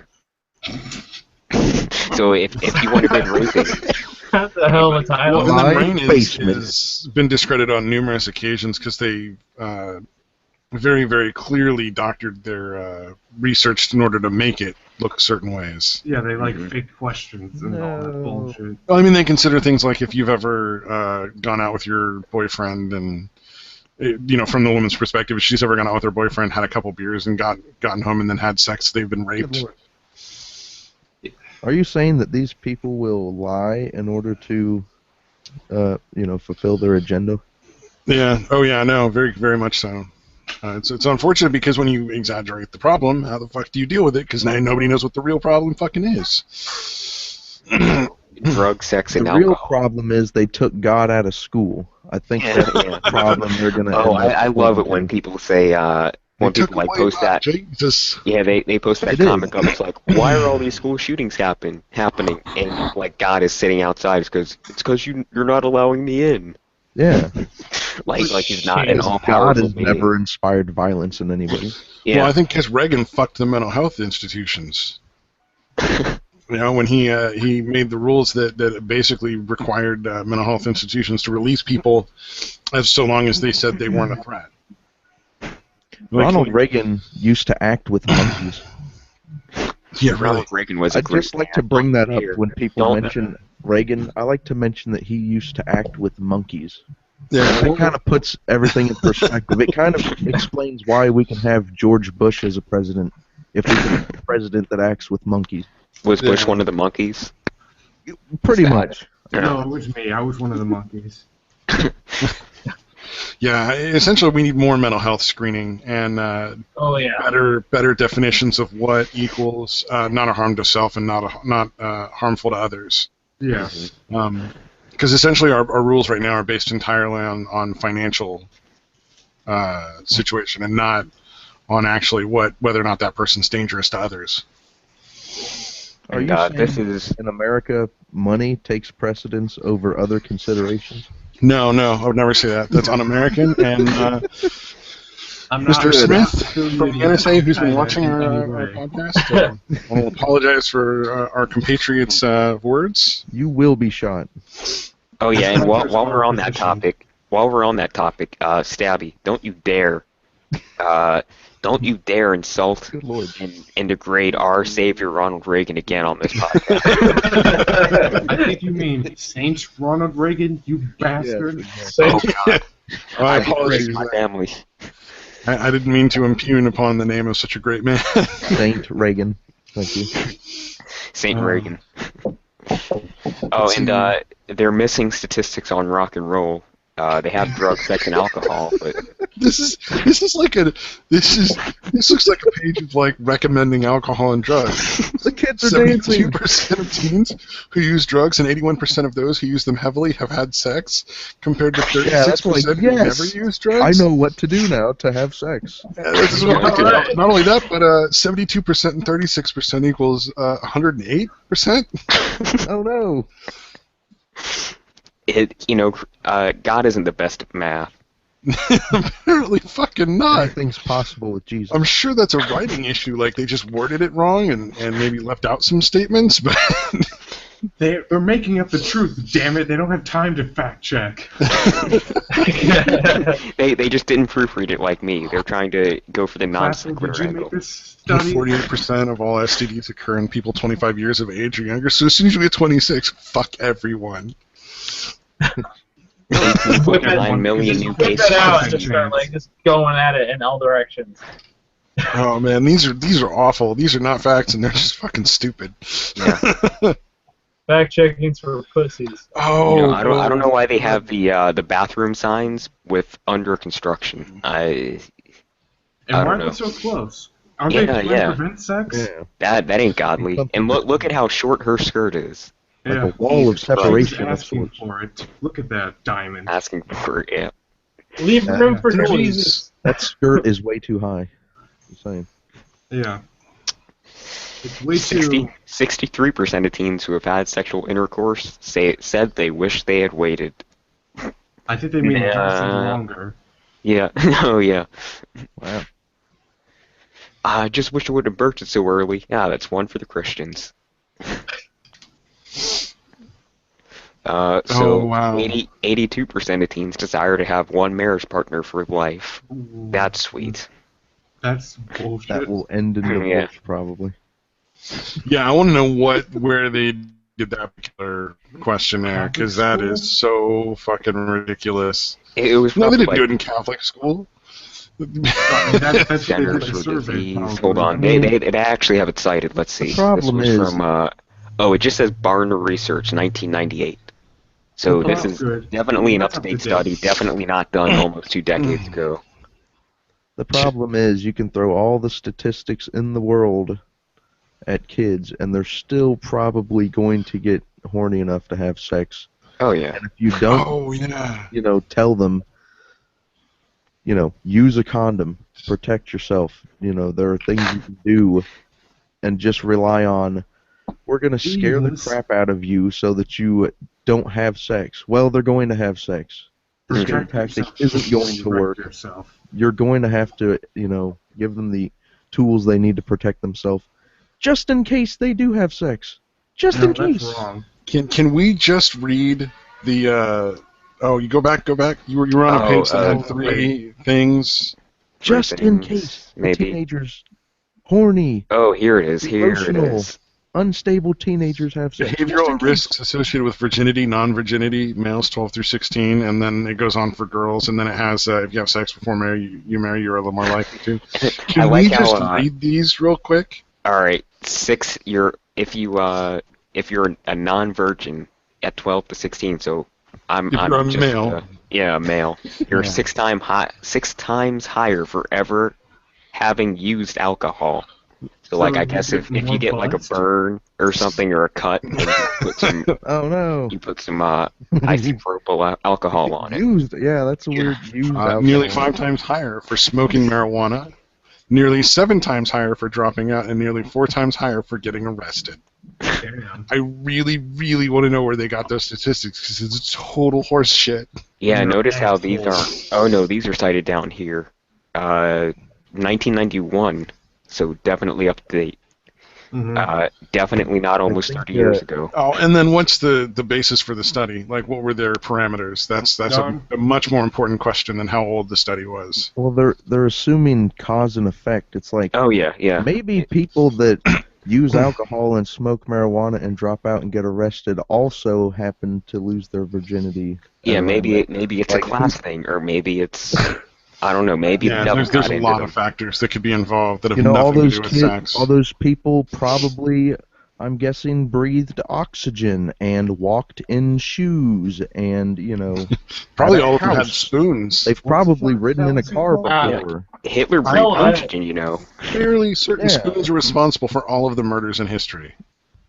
S4: So if you want to get raping,
S6: What the hell of a title?
S3: Well, and
S1: My
S3: then Rain
S1: basement.
S3: has been discredited on numerous occasions because they very, very clearly doctored their research in order to make it look certain ways.
S5: Yeah, they like
S4: Mhm.
S5: fake questions and all that
S1: No.
S5: bullshit.
S3: Well, I mean, they consider things like if you've ever gone out with your boyfriend and from the woman's perspective, if she's ever gone out with her boyfriend, had a couple beers, and gotten home and then had sex, they've been raped.
S1: Good Lord. Are you saying that these people will lie in order to, fulfill their agenda?
S3: Yeah. Oh, yeah. No. Very, very much so. It's unfortunate because when you exaggerate the problem, how the fuck do you deal with it? Because now nobody knows what the real problem fucking is.
S4: Drug, sex, and
S1: The real
S4: alcohol.
S1: problem is they took God out of school. I think that's the problem they're going to.
S4: Oh, I love it when people say when
S3: They took
S4: people like
S3: away
S4: post
S3: God,
S4: that.
S3: Jesus.
S4: Yeah, they post that
S1: It is.
S4: comment up. It's like, why are all these school shootings happening? And like God is sitting outside. It's because you're not allowing me in.
S1: Yeah.
S4: Like he's not an
S1: God
S4: all-powerful
S1: has
S4: being.
S1: never inspired violence in anybody.
S4: Yeah.
S3: Well, I think because Reagan fucked the mental health institutions. When he made the rules that basically required mental health institutions to release people as so long as they said they weren't a threat.
S1: Ronald Reagan used to act with monkeys.
S3: Yeah, really.
S4: Ronald Reagan was a
S1: I'd
S4: great
S1: just like to
S4: man.
S1: bring that up
S4: Here.
S1: when people
S4: Don't-
S1: mention Reagan. I like to mention that he used to act with monkeys.
S3: Yeah.
S1: It kind of puts everything in perspective. It kind of explains why we can have George Bush as a president if we can have a president that acts with monkeys.
S4: Was Bush
S3: Yeah.
S4: one of the monkeys?
S1: Pretty much.
S5: No, it was me. I was one of the monkeys.
S3: Yeah, essentially we need more mental health screening and
S2: Oh yeah.
S3: better definitions of what equals not a harm to self and not harmful to others.
S5: Yeah.
S3: Because essentially our rules right now are based entirely on financial situation and not on actually whether or not that person's dangerous to others.
S1: Are
S4: And,
S1: you
S4: this
S1: saying
S4: is
S1: in America money takes precedence over other considerations?
S3: No, I would never say that. That's un-American. And
S5: I'm not
S3: Mr. Smith from the
S5: affiliated
S3: NSA, who's been
S5: with
S3: watching
S5: China in
S3: our
S5: any way.
S3: podcast, I want to apologize for our compatriots' words.
S1: You will be shot.
S4: Oh yeah, and
S5: That's
S4: while we're on
S5: our
S4: that
S5: position.
S4: topic, Stabby, don't you dare insult
S1: Good Lord.
S4: and degrade our savior Ronald Reagan again on this podcast.
S5: I think you mean Saint Ronald Reagan, you bastard.
S4: Oh God,
S3: My
S4: I degrade
S3: apologies.
S4: my family.
S3: I didn't mean to impugn upon the name of such a great man.
S1: Saint Reagan. Thank you.
S4: Saint
S5: Oh.
S4: Reagan. Oh, and they're missing statistics on rock and roll. They have drugs, sex, and alcohol, but
S3: This looks like a page of like recommending alcohol and drugs.
S1: The kids are dancing.
S3: 72% of teens who use drugs and 81% of those who use them heavily have had sex, compared to 36%
S1: Yeah, that's like,
S3: who
S1: yes.
S3: never use drugs.
S1: I know what to do now to have sex.
S3: This is what I'm looking at. Not only that, but 72% and 36% equals 108%.
S1: Oh no.
S4: God isn't the best at math.
S3: Apparently fucking not.
S1: Anything's possible with Jesus.
S3: I'm sure that's a writing issue, like they just worded it wrong and maybe left out some statements, but
S5: They're making up the truth, damn it. They don't have time to fact check.
S4: They just didn't proofread it like me. They're trying to go for the
S5: Classical, did
S4: non-sequitur
S5: you
S4: angle.
S5: make this study?
S3: 48% of all STDs occur in people 25 years of age or younger, so as soon as you get 26, fuck everyone.
S4: 18.9 million new
S2: Put
S4: cases.
S2: that out and just start like just going at it in all directions.
S3: Oh man, these are awful. These are not facts, and they're just fucking stupid.
S4: Yeah.
S2: Fact checking's for pussies.
S3: Oh,
S4: I don't know why they have the bathroom signs with under construction. I
S5: And
S4: I
S5: why
S4: don't
S5: are
S4: know.
S5: they so close? Aren't
S4: Yeah,
S5: they trying
S4: yeah.
S5: to prevent sex?
S1: Yeah.
S4: that ain't godly. And look at how short her skirt is.
S1: Like
S5: Yeah.
S1: a wall of
S4: Jesus Christ.
S1: separation of
S5: Asking
S1: sorts.
S5: for it. Look at that diamond.
S4: Asking for it. Yeah.
S2: Leave room for
S3: You know,
S2: Jesus.
S1: That skirt is way too high. I'm saying.
S5: Yeah. It's way too.
S4: 63% of teens who have had sexual intercourse said they wish they had waited.
S5: I think they mean
S4: Yeah.
S5: lasting longer.
S4: Yeah. Oh yeah.
S1: Wow.
S4: I just wish I would have birthed it so early. Yeah, that's one for the Christians. So
S3: Oh, wow.
S4: 82% of teens desire to have one marriage partner for life. That's sweet.
S5: That's bullshit.
S1: That will end in divorce
S4: Yeah.
S1: probably.
S3: Yeah, I want to know where they did that particular question there, because that is so fucking ridiculous.
S4: It was
S3: No, they
S4: probably
S3: didn't do it in Catholic school.
S5: I mean, that's what they
S4: Centers
S5: did
S4: for
S5: the survey.
S4: Disease.
S5: Probably.
S4: Hold on,
S1: I mean,
S4: they actually have it cited. Let's see.
S1: The problem
S4: this was
S1: is-
S4: from it just says Barner Research, 1998. So
S1: The
S4: this
S1: problem-
S4: is
S5: Good.
S4: definitely an
S5: That's up to
S4: up-to-date
S5: date.
S4: study. Definitely not done almost 2 decades ago.
S1: The problem is you can throw all the statistics in the world at kids, and they're still probably going to get horny enough to have sex.
S4: Oh yeah.
S1: And if you don't,
S3: Oh yeah.
S1: tell them, use a condom, protect yourself. There are things you can do, and just rely on, we're going to scare the
S5: Jesus.
S1: crap out of you so that you don't have sex. Well, they're going to have sex. This scare tactic isn't going to work.
S5: Yourself.
S1: You're going to have to, give them the tools they need to protect themselves, just in case they do have sex. Just in
S5: That's
S1: case.
S5: wrong.
S3: Can we just read the? Oh, you go back. You were on a page that had 3 things.
S1: Just in
S4: things,
S1: case the
S4: maybe.
S1: teenagers, horny,
S4: Oh, here it is. Here it
S1: Emotional.
S4: is.
S1: unstable teenagers have sex. Just in
S3: Behavioral
S1: case.
S3: risks associated with virginity, non-virginity, males 12 through 16, and then it goes on for girls, and then it has if you have sex before you marry, you're a little more likely to. Can
S4: I
S3: we
S4: like
S3: just
S4: how,
S3: read these real quick?
S4: All right, if you're a non-virgin at 12 to 16, so I'm
S3: If you're a
S4: just,
S3: male.
S4: Yeah, a male. You're
S1: Yeah.
S4: 6 times higher for ever having used alcohol. So like,
S6: So
S4: I guess
S6: you
S4: if
S6: get
S4: you
S6: more
S4: get like a
S6: buzzed?
S4: burn or something or a cut, and
S1: Oh no.
S4: you put some isopropyl alcohol on it.
S1: Used. Yeah, that's a weird used alcohol.
S3: Nearly 5 times higher for smoking marijuana, nearly 7 times higher for dropping out, and nearly 4 times higher for getting arrested.
S5: Damn.
S3: I really, really want to know where they got those statistics, because it's total horse shit.
S4: Yeah,
S5: You're
S4: notice how
S5: an
S4: these
S5: asshole.
S4: aren't. Oh no, these are cited down here. 1991, so definitely up to date.
S5: Mhm.
S4: Definitely not almost
S1: think,
S4: 30 years ago.
S3: Oh, and then what's the basis for the study? Like, what were their parameters? That's a much more important question than how old the study was.
S1: Well, they're assuming cause and effect. It's like
S4: Oh yeah, yeah.
S1: maybe people that use alcohol and smoke marijuana and drop out and get arrested also happen to lose their virginity.
S4: Yeah,
S1: around
S4: maybe
S1: that.
S4: it's
S1: Like,
S4: a class thing, or maybe it's I don't know. Maybe the
S3: Yeah,
S4: devil
S3: there's
S4: got
S3: a
S4: into
S3: lot
S4: them.
S3: of factors that could be involved that have
S1: all
S3: nothing to
S1: those
S3: do with
S1: kids,
S3: sex.
S1: all those people probably, I'm guessing, breathed oxygen and walked in shoes and,
S3: Probably
S1: had a
S3: all of them had
S1: house.
S3: spoons.
S1: They've probably ridden in a car
S6: Ah.
S1: before.
S4: Hitler breathed
S6: know, I-
S4: oxygen, you know.
S3: Clearly, certain
S1: Yeah.
S3: spoons are responsible for all of the murders in history.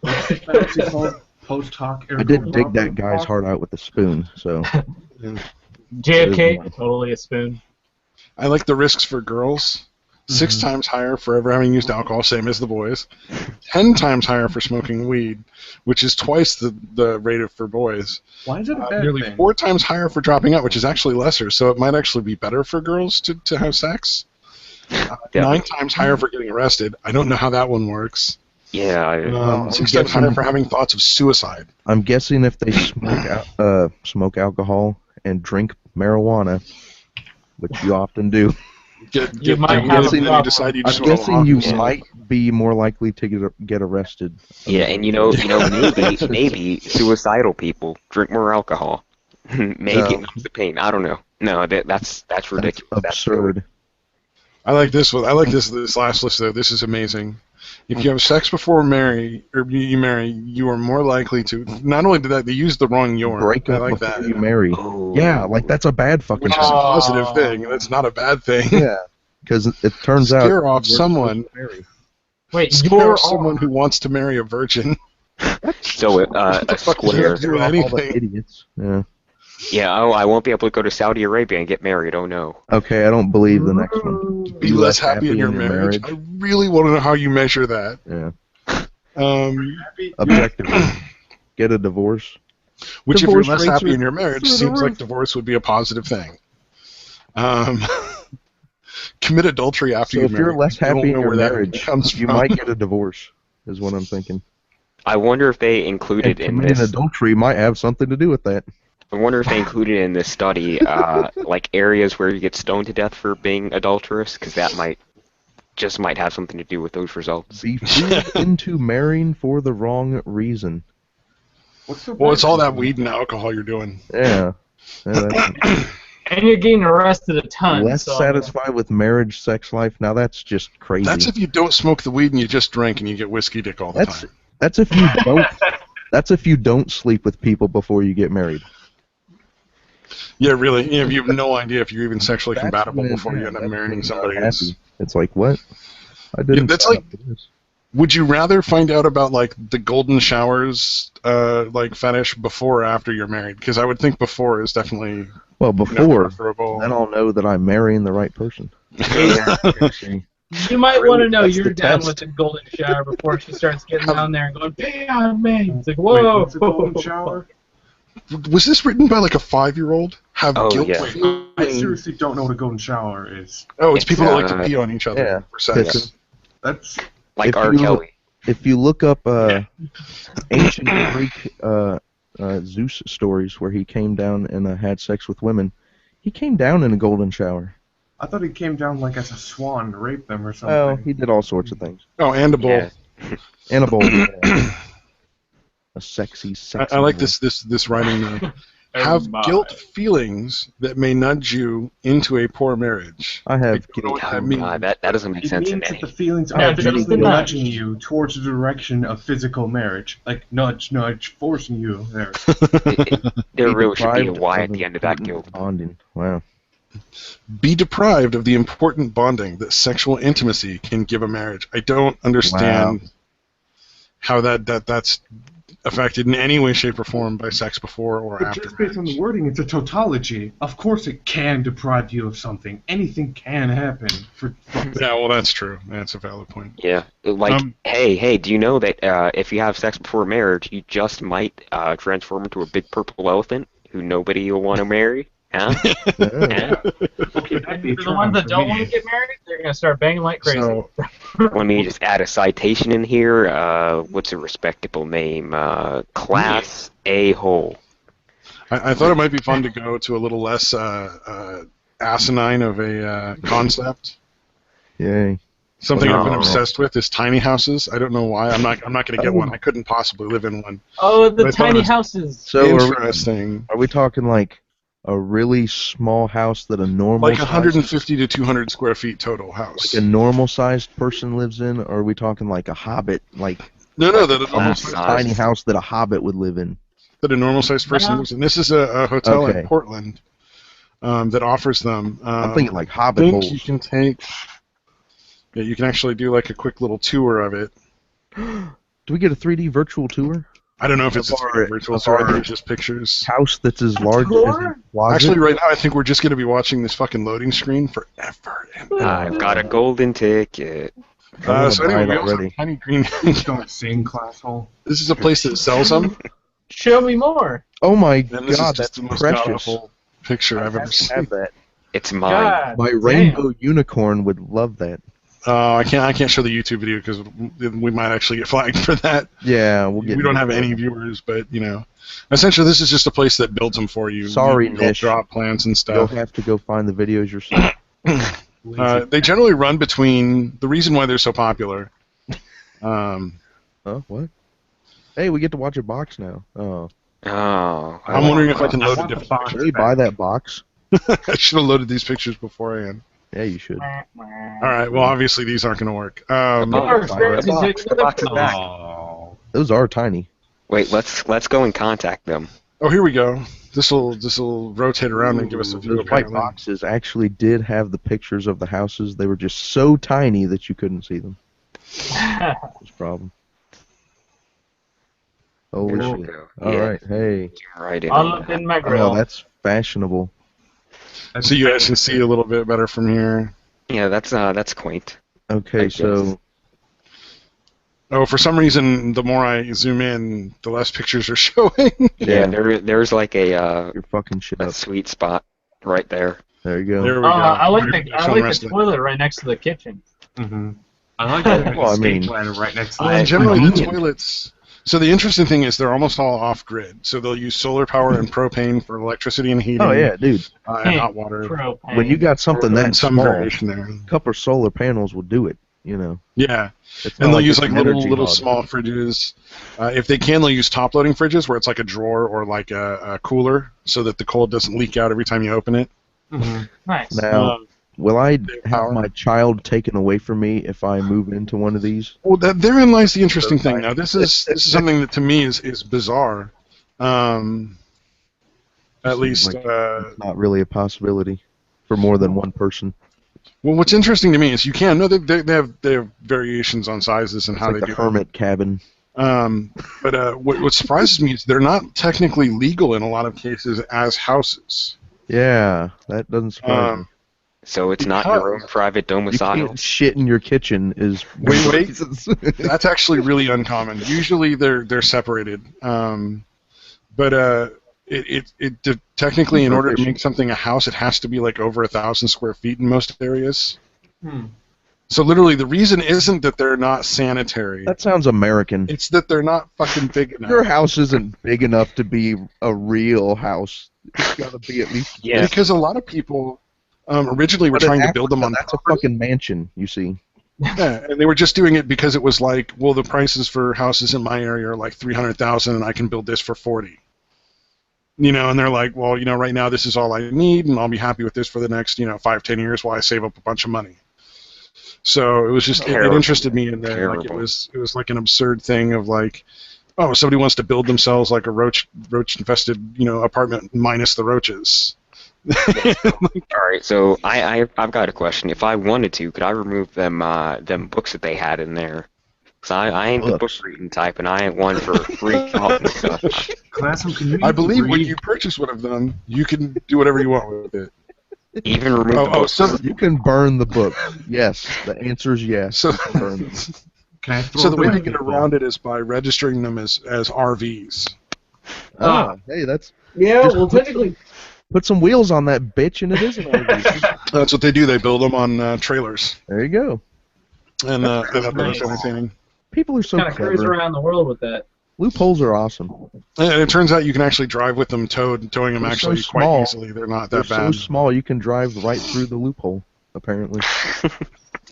S5: That's actually called post hoc.
S1: I did dig that guy's heart out with a spoon, so
S6: JFK,
S1: There's
S6: totally a spoon.
S3: I like the risks for girls. 6 times higher for ever having used alcohol, same as the boys. 10 times higher for smoking weed, which is twice the rate of for boys.
S5: Why is it a bad
S3: Nearly
S5: thing?
S3: 4 times higher for dropping out, which is actually lesser, so it might actually be better for girls to have sex. 9 times higher for getting arrested. I don't know how that one works.
S4: Yeah,
S1: I'm
S3: 6 times
S1: guessing-
S3: higher for having thoughts of suicide.
S1: I'm guessing if they smoke alcohol and drink marijuana, which you often do,
S6: You might
S1: I'm
S6: have a
S1: guessing-
S6: problem.
S3: decide you
S1: I'm
S3: just wanna
S1: guessing you
S3: walk.
S1: might be more likely to get arrested.
S4: yeah, and maybe suicidal people drink more alcohol. Maybe
S1: No.
S4: it numbs the pain. I don't know. No, that's
S1: That's
S4: ridiculous. That's silly.
S1: absurd.
S3: I like this one. I like this last list though. This is amazing. If you have sex before you marry, you are more likely to. Not only did they use the wrong "your."
S1: Break
S3: I
S1: up
S3: like
S1: before
S3: that.
S1: you marry.
S4: Oh.
S1: Yeah, like that's a bad fucking
S3: Which is a
S1: thing.
S3: positive thing. That's not a bad thing.
S1: Yeah, because it turns out
S3: Scare off
S1: you're
S3: someone.
S1: supposed to marry.
S6: Wait,
S3: Scare
S6: you're
S3: off someone who wants to marry a virgin.
S4: So a
S3: fuck does
S4: square.
S3: that do with
S1: All the
S3: anything?
S1: idiots. Yeah.
S4: Yeah. Oh, I won't be able to go to Saudi Arabia and get married. Oh no.
S1: Okay, I don't believe the next one.
S3: Be less happy in your marriage. I really want to know how you measure that.
S1: Yeah.
S5: Happy?
S1: Objectively, get a divorce.
S3: Which,
S1: Divorce
S3: if you're less
S1: rates
S3: happy
S1: are
S3: in your marriage,
S1: through the
S3: seems like
S1: roof.
S3: divorce would be a positive thing. Commit adultery after
S1: So
S3: you
S1: if
S3: marry.
S1: you're less
S3: I don't
S1: happy in
S3: know
S1: your
S3: where that
S1: marriage,
S3: comes
S1: you
S3: from.
S1: might get a divorce. Is what I'm thinking.
S4: I wonder if they
S1: And
S4: included in
S1: committing
S4: this.
S1: adultery might have something to do with that.
S4: I wonder if they included in this study like areas where you get stoned to death for being adulterous, because that might have something to do with those results.
S1: Be fooled into marrying for the wrong reason.
S5: What's so
S3: Well, it's
S5: bad?
S3: all that weed and alcohol you're doing.
S1: Yeah. That's
S6: And you're getting arrested a ton.
S1: less
S6: so,
S1: satisfied with marriage, sex life. Now that's just crazy.
S3: That's if you don't smoke the weed and you just drink and you get whiskey dick all the
S1: That's
S3: time.
S1: that's if you don't. That's if you don't sleep with people before you get married.
S3: Yeah, really. You have no idea if you're even sexually
S1: That's
S3: compatible
S1: when-
S3: before you
S1: yeah,
S3: end up
S1: that's
S3: marrying
S1: when you're
S3: somebody
S1: not
S3: else.
S1: happy. It's like, what? I didn't.
S3: that's
S1: sign
S3: like-
S1: up for this.
S3: Would you rather find out about like the golden showers like fetish before or after you're married? Because I would think before is definitely
S1: Well, before,
S3: preferable.
S1: then I'll know that I'm marrying the right person. See?
S6: You might want to know
S1: That's
S6: you're
S1: the
S6: down
S1: test.
S6: with the golden shower before she starts getting down there and going, pay on me. It's like,
S5: Wait,
S6: whoa.
S5: what's a golden shower?
S3: Was this written by like a 5-year-old? Have
S4: Oh,
S3: guilt
S4: yeah.
S5: Wait,
S3: feeling?
S5: I seriously don't know what a golden shower is.
S3: Oh, it's people that like
S4: uh,
S3: to pee on each other
S1: yeah,
S3: for sex.
S1: pissing.
S5: That's
S4: Like
S1: If
S4: R.
S1: you-
S4: Kelly.
S1: If you look up ancient Greek Zeus stories where he came down and had sex with women, he came down in a golden shower.
S5: I thought he came down like as a swan to rape them or something.
S1: Well, he did all sorts of things.
S3: Oh, and a bowl.
S4: Yeah.
S1: And a bowl. Yeah. A sexy.
S3: I like
S1: bowl.
S3: this writing there. Have guilt feelings that may nudge you into a poor marriage.
S1: I have.
S3: I don't know what
S4: Oh,
S3: that means.
S4: God, that doesn't make
S5: It
S4: sense
S5: means
S4: to
S5: that
S4: me.
S5: the feelings
S6: Yeah,
S5: are
S6: just
S5: just
S6: the nudge.
S5: nudging you towards the direction of physical marriage. Like nudge, nudge, forcing you there.
S4: There
S1: Be
S4: really should be a
S1: deprived
S4: Y
S1: of
S4: at the end of that
S1: important
S4: guild.
S1: Bonding. Wow.
S3: Be deprived of the important bonding that sexual intimacy can give a marriage. I don't understand how that's affected in any way, shape, or form by sex before or
S5: But
S3: after
S5: just based on the
S3: marriage.
S5: wording, it's a tautology. Of course it can deprive you of something. Anything can happen.
S3: Yeah, well, that's true. That's a valid point.
S4: Yeah, like, hey, do you know that if you have sex before marriage, you just might transform into a big purple elephant who nobody will want to marry? Huh?
S1: Yeah.
S5: Okay, that'd be a
S6: For the ones
S5: turn-on
S6: that
S5: for
S6: don't
S5: me.
S6: want to get married, they're going to start banging like crazy.
S3: So,
S4: Let me just add a citation in here. What's a respectable name? Class A-hole.
S3: I thought it might be fun to go to a little less asinine of a concept.
S1: Yay.
S3: Something I've been
S1: Oh.
S3: obsessed with is tiny houses. I don't know why. I'm not going to get one. I couldn't possibly live in one.
S6: Oh, the
S3: I thought it
S6: tiny
S3: was-
S6: houses.
S1: So
S3: Interesting.
S1: are we talking like a really small house that a normal
S3: Like
S1: sized-
S3: 150 to 200 square feet total house.
S1: like a normal sized person lives in, or are we talking like a hobbit, like
S3: No, that a
S1: a
S3: normal,
S4: size.
S1: tiny house that a hobbit would live in?
S3: that a normal sized person
S6: Yeah.
S3: lives in. This is a hotel
S1: Okay.
S3: in Portland that offers them.
S1: I'm thinking like
S3: I
S1: hobbit
S3: think
S1: holes.
S3: you can take. Yeah, you can actually do like a quick little tour of it.
S1: Do we get a 3D virtual tour?
S3: I don't know if it's a
S1: Of our-
S3: virtual
S1: of
S3: tour. I think
S1: our-
S3: it's just pictures.
S1: House that's as large as
S6: tour?
S1: a closet?
S3: Actually, right now I think we're just going to be watching this fucking loading screen forever.
S4: I've got a golden ticket.
S1: I wanna
S3: So
S1: buy
S3: anyway,
S1: it
S3: we also
S1: already.
S3: have Tiny Green.
S5: Don't sing, classhole.
S3: This is a place that sells them.
S6: Show me more.
S1: Oh my
S3: And this
S1: god,
S3: is just
S1: that's
S3: the most
S1: precious.
S3: god-awful picture I've ever
S1: Have
S3: seen.
S1: that.
S4: It's mine.
S6: God.
S1: My
S6: damn.
S1: rainbow unicorn would love that.
S3: I can't show the YouTube video because we might actually get flagged for that.
S1: Yeah, we'll get.
S3: We don't have any viewers, but essentially this is just a place that builds them for you.
S1: Sorry,
S3: You'll
S1: Nish.
S3: drop plants and
S1: You'll
S3: stuff.
S1: have to go find the videos yourself.
S3: They generally run between. The reason why they're so popular.
S1: Oh, what? Hey, we get to watch a box now. Oh,
S4: Oh,
S3: I'm wondering if I can load a
S5: want the
S3: different
S5: box.
S1: can we buy that box?
S3: I should have loaded these pictures beforehand.
S1: Yeah, you should.
S3: All right. Well, obviously these aren't going to work.
S6: Our experience is just-
S4: The box is back.
S5: Oh.
S1: Those are tiny.
S4: Wait, let's go and contact them.
S3: Oh, here we go. This will rotate around and give us a view.
S1: Those white
S3: Apparently.
S1: boxes actually did have the pictures of the houses. They were just so tiny that you couldn't see them. That's the problem. Holy
S4: There we
S1: shit.
S4: go.
S1: All
S4: Yeah.
S1: right, hey.
S4: Right in.
S6: All up in my
S1: Oh,
S6: grill.
S1: that's fashionable.
S3: So you guys can see a little bit better from here.
S4: Yeah, that's quaint.
S1: Okay,
S4: I
S1: so
S3: Oh, for some reason, the more I zoom in, the less pictures are showing.
S4: Yeah, there's like a
S1: you're fucking shit up.
S4: sweet spot right there.
S1: There you go.
S3: There
S6: Oh,
S3: we go.
S6: I like
S3: Show
S6: the
S3: the rest of it.
S6: toilet right next to the kitchen.
S5: Mm-hmm. I like that
S1: Well, I
S5: escape
S1: mean-
S5: ladder right next to
S3: Well, in
S5: it.
S3: general, the
S1: convenient.
S3: toilets. So the interesting thing is they're almost all off-grid. So they'll use solar power and propane for electricity and heating.
S1: Oh yeah, dude.
S3: And hot water.
S6: Propane.
S1: When you got something
S3: And
S1: that
S3: some
S1: small,
S3: variation there.
S1: a couple of solar panels will do it. You know.
S3: Yeah,
S1: It's
S3: and
S1: not
S3: they'll
S1: like
S3: use
S1: it's
S3: like
S1: an
S3: little
S1: energy
S3: little
S1: hog.
S3: small fridges. If they can, they'll use top-loading fridges where it's like a drawer or like a cooler, so that the cold doesn't leak out every time you open it.
S6: Nice.
S1: Now, will I have
S3: power.
S1: my child taken away from me if I move into one of these?
S3: Well, therein lies the interesting thing. Now, this is something that to me is bizarre. At
S1: Seems
S3: least,
S1: like it's not really a possibility for more than one person.
S3: well, what's interesting to me is you can. No, they have variations on sizes and
S1: It's
S3: how
S1: like
S3: they
S1: the
S3: do.
S1: hermit cabin.
S3: But what surprises me is they're not technically legal in a lot of cases as houses.
S1: Yeah, that doesn't surprise me.
S4: So it's not your own private
S1: You
S4: domicile.
S1: can't shit in your kitchen is
S3: Wait. That's actually really uncommon. Usually they're separated. But technically, in order to make something a house, it has to be like over 1,000 square feet in most areas. So literally, the reason isn't that they're not sanitary.
S1: That sounds American.
S3: It's that they're not fucking big enough.
S1: Your house isn't big enough to be a real house. It's got to be at least.
S4: Yeah.
S3: Because a lot of people originally were
S1: But in
S3: trying to build them on
S1: That's a
S3: property.
S1: fucking mansion, you see.
S3: Yeah, and they were just doing it because it was like, well, the prices for houses in my area are like 300,000, and I can build this for 40. You know, and they're like, well, you know, right now this is all I need, and I'll be happy with this for the next, 5-10 years while I save up a bunch of money. So it was just it interested me in there. Like it was like an absurd thing of like, oh, somebody wants to build themselves like a roach infested apartment minus the roaches.
S4: All right, so I've got a question. If I wanted to, could I remove them books that they had in there? Cause I ain't the book reading type, and I ain't one for free coffee stuff.
S5: Classroom, can you
S3: I believe when
S5: read?
S3: you purchase one of them, you can do whatever you want with it.
S4: Even remove the books.
S3: So
S1: You can burn the book. Yes, the answer is yes.
S3: So,
S1: Burn them.
S5: Can I throw
S3: so the way
S5: away
S3: to get
S5: people?
S3: around it is by registering them as RVs.
S1: Hey, that's
S6: Yeah,
S1: Just
S6: well, technically,
S1: put some wheels on that bitch, and it is an RV.
S3: That's what they do. They build them on trailers,
S1: There you go.
S3: and that's
S6: nice.
S3: entertaining.
S1: People are so
S6: kind of cruise
S1: clever.
S6: around the world with that.
S1: Loopholes are awesome.
S3: And it turns out you can actually drive with them towing them
S1: They're
S3: actually
S1: so
S3: quite
S1: small.
S3: easily. They're not
S1: They're
S3: that
S1: so
S3: bad.
S1: small you can drive right through the loophole. Apparently.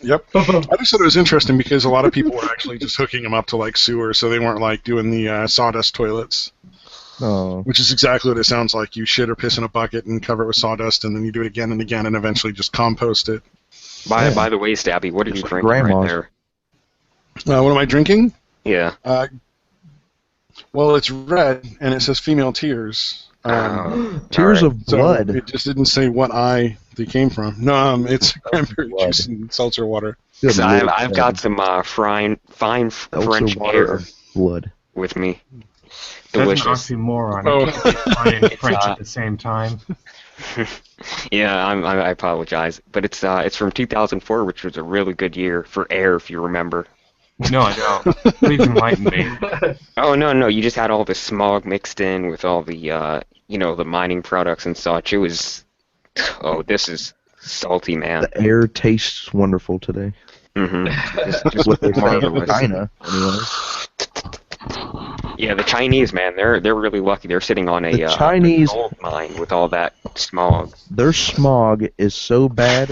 S3: Yep. I just thought it was interesting because a lot of people were actually just hooking them up to like sewer, so they weren't like doing the sawdust toilets,
S1: Oh,
S3: which is exactly what it sounds like. You shit or piss in a bucket and cover it with sawdust, and then you do it again and again, and eventually just compost it.
S4: By the way, Stabby, what are you
S1: Just like
S4: drinking right
S1: grandma's.
S4: there?
S3: What am I drinking?
S4: Yeah.
S3: Well, it's red, and it says female tears.
S1: tears
S4: all right.
S1: of
S3: So
S1: blood.
S3: it just didn't say what eye they came from. No, it's cranberry
S1: blood.
S3: juice and seltzer water.
S1: Good
S4: So
S1: Lord,
S4: I've got some fine
S1: seltzer
S4: French
S1: water
S4: air
S1: of blood.
S4: with me.
S5: That's an
S4: Delicious.
S5: oxymoron.
S3: Oh.
S5: I can't get fine and French at the same time.
S4: Yeah, I apologize, but it's from 2004, which was a really good year for air, if you remember.
S5: No, I don't. Please enlighten me.
S4: Oh no, you just had all the smog mixed in with all the the mining products and such. It was, this is salty, man.
S1: The air tastes wonderful today.
S4: Just
S1: What they say in
S4: marvelous.
S1: China, anyway.
S4: Yeah, the Chinese, man, they're really lucky. They're sitting on
S1: The
S4: a
S1: Chinese-
S4: gold mine with all that smog.
S1: Their smog is so bad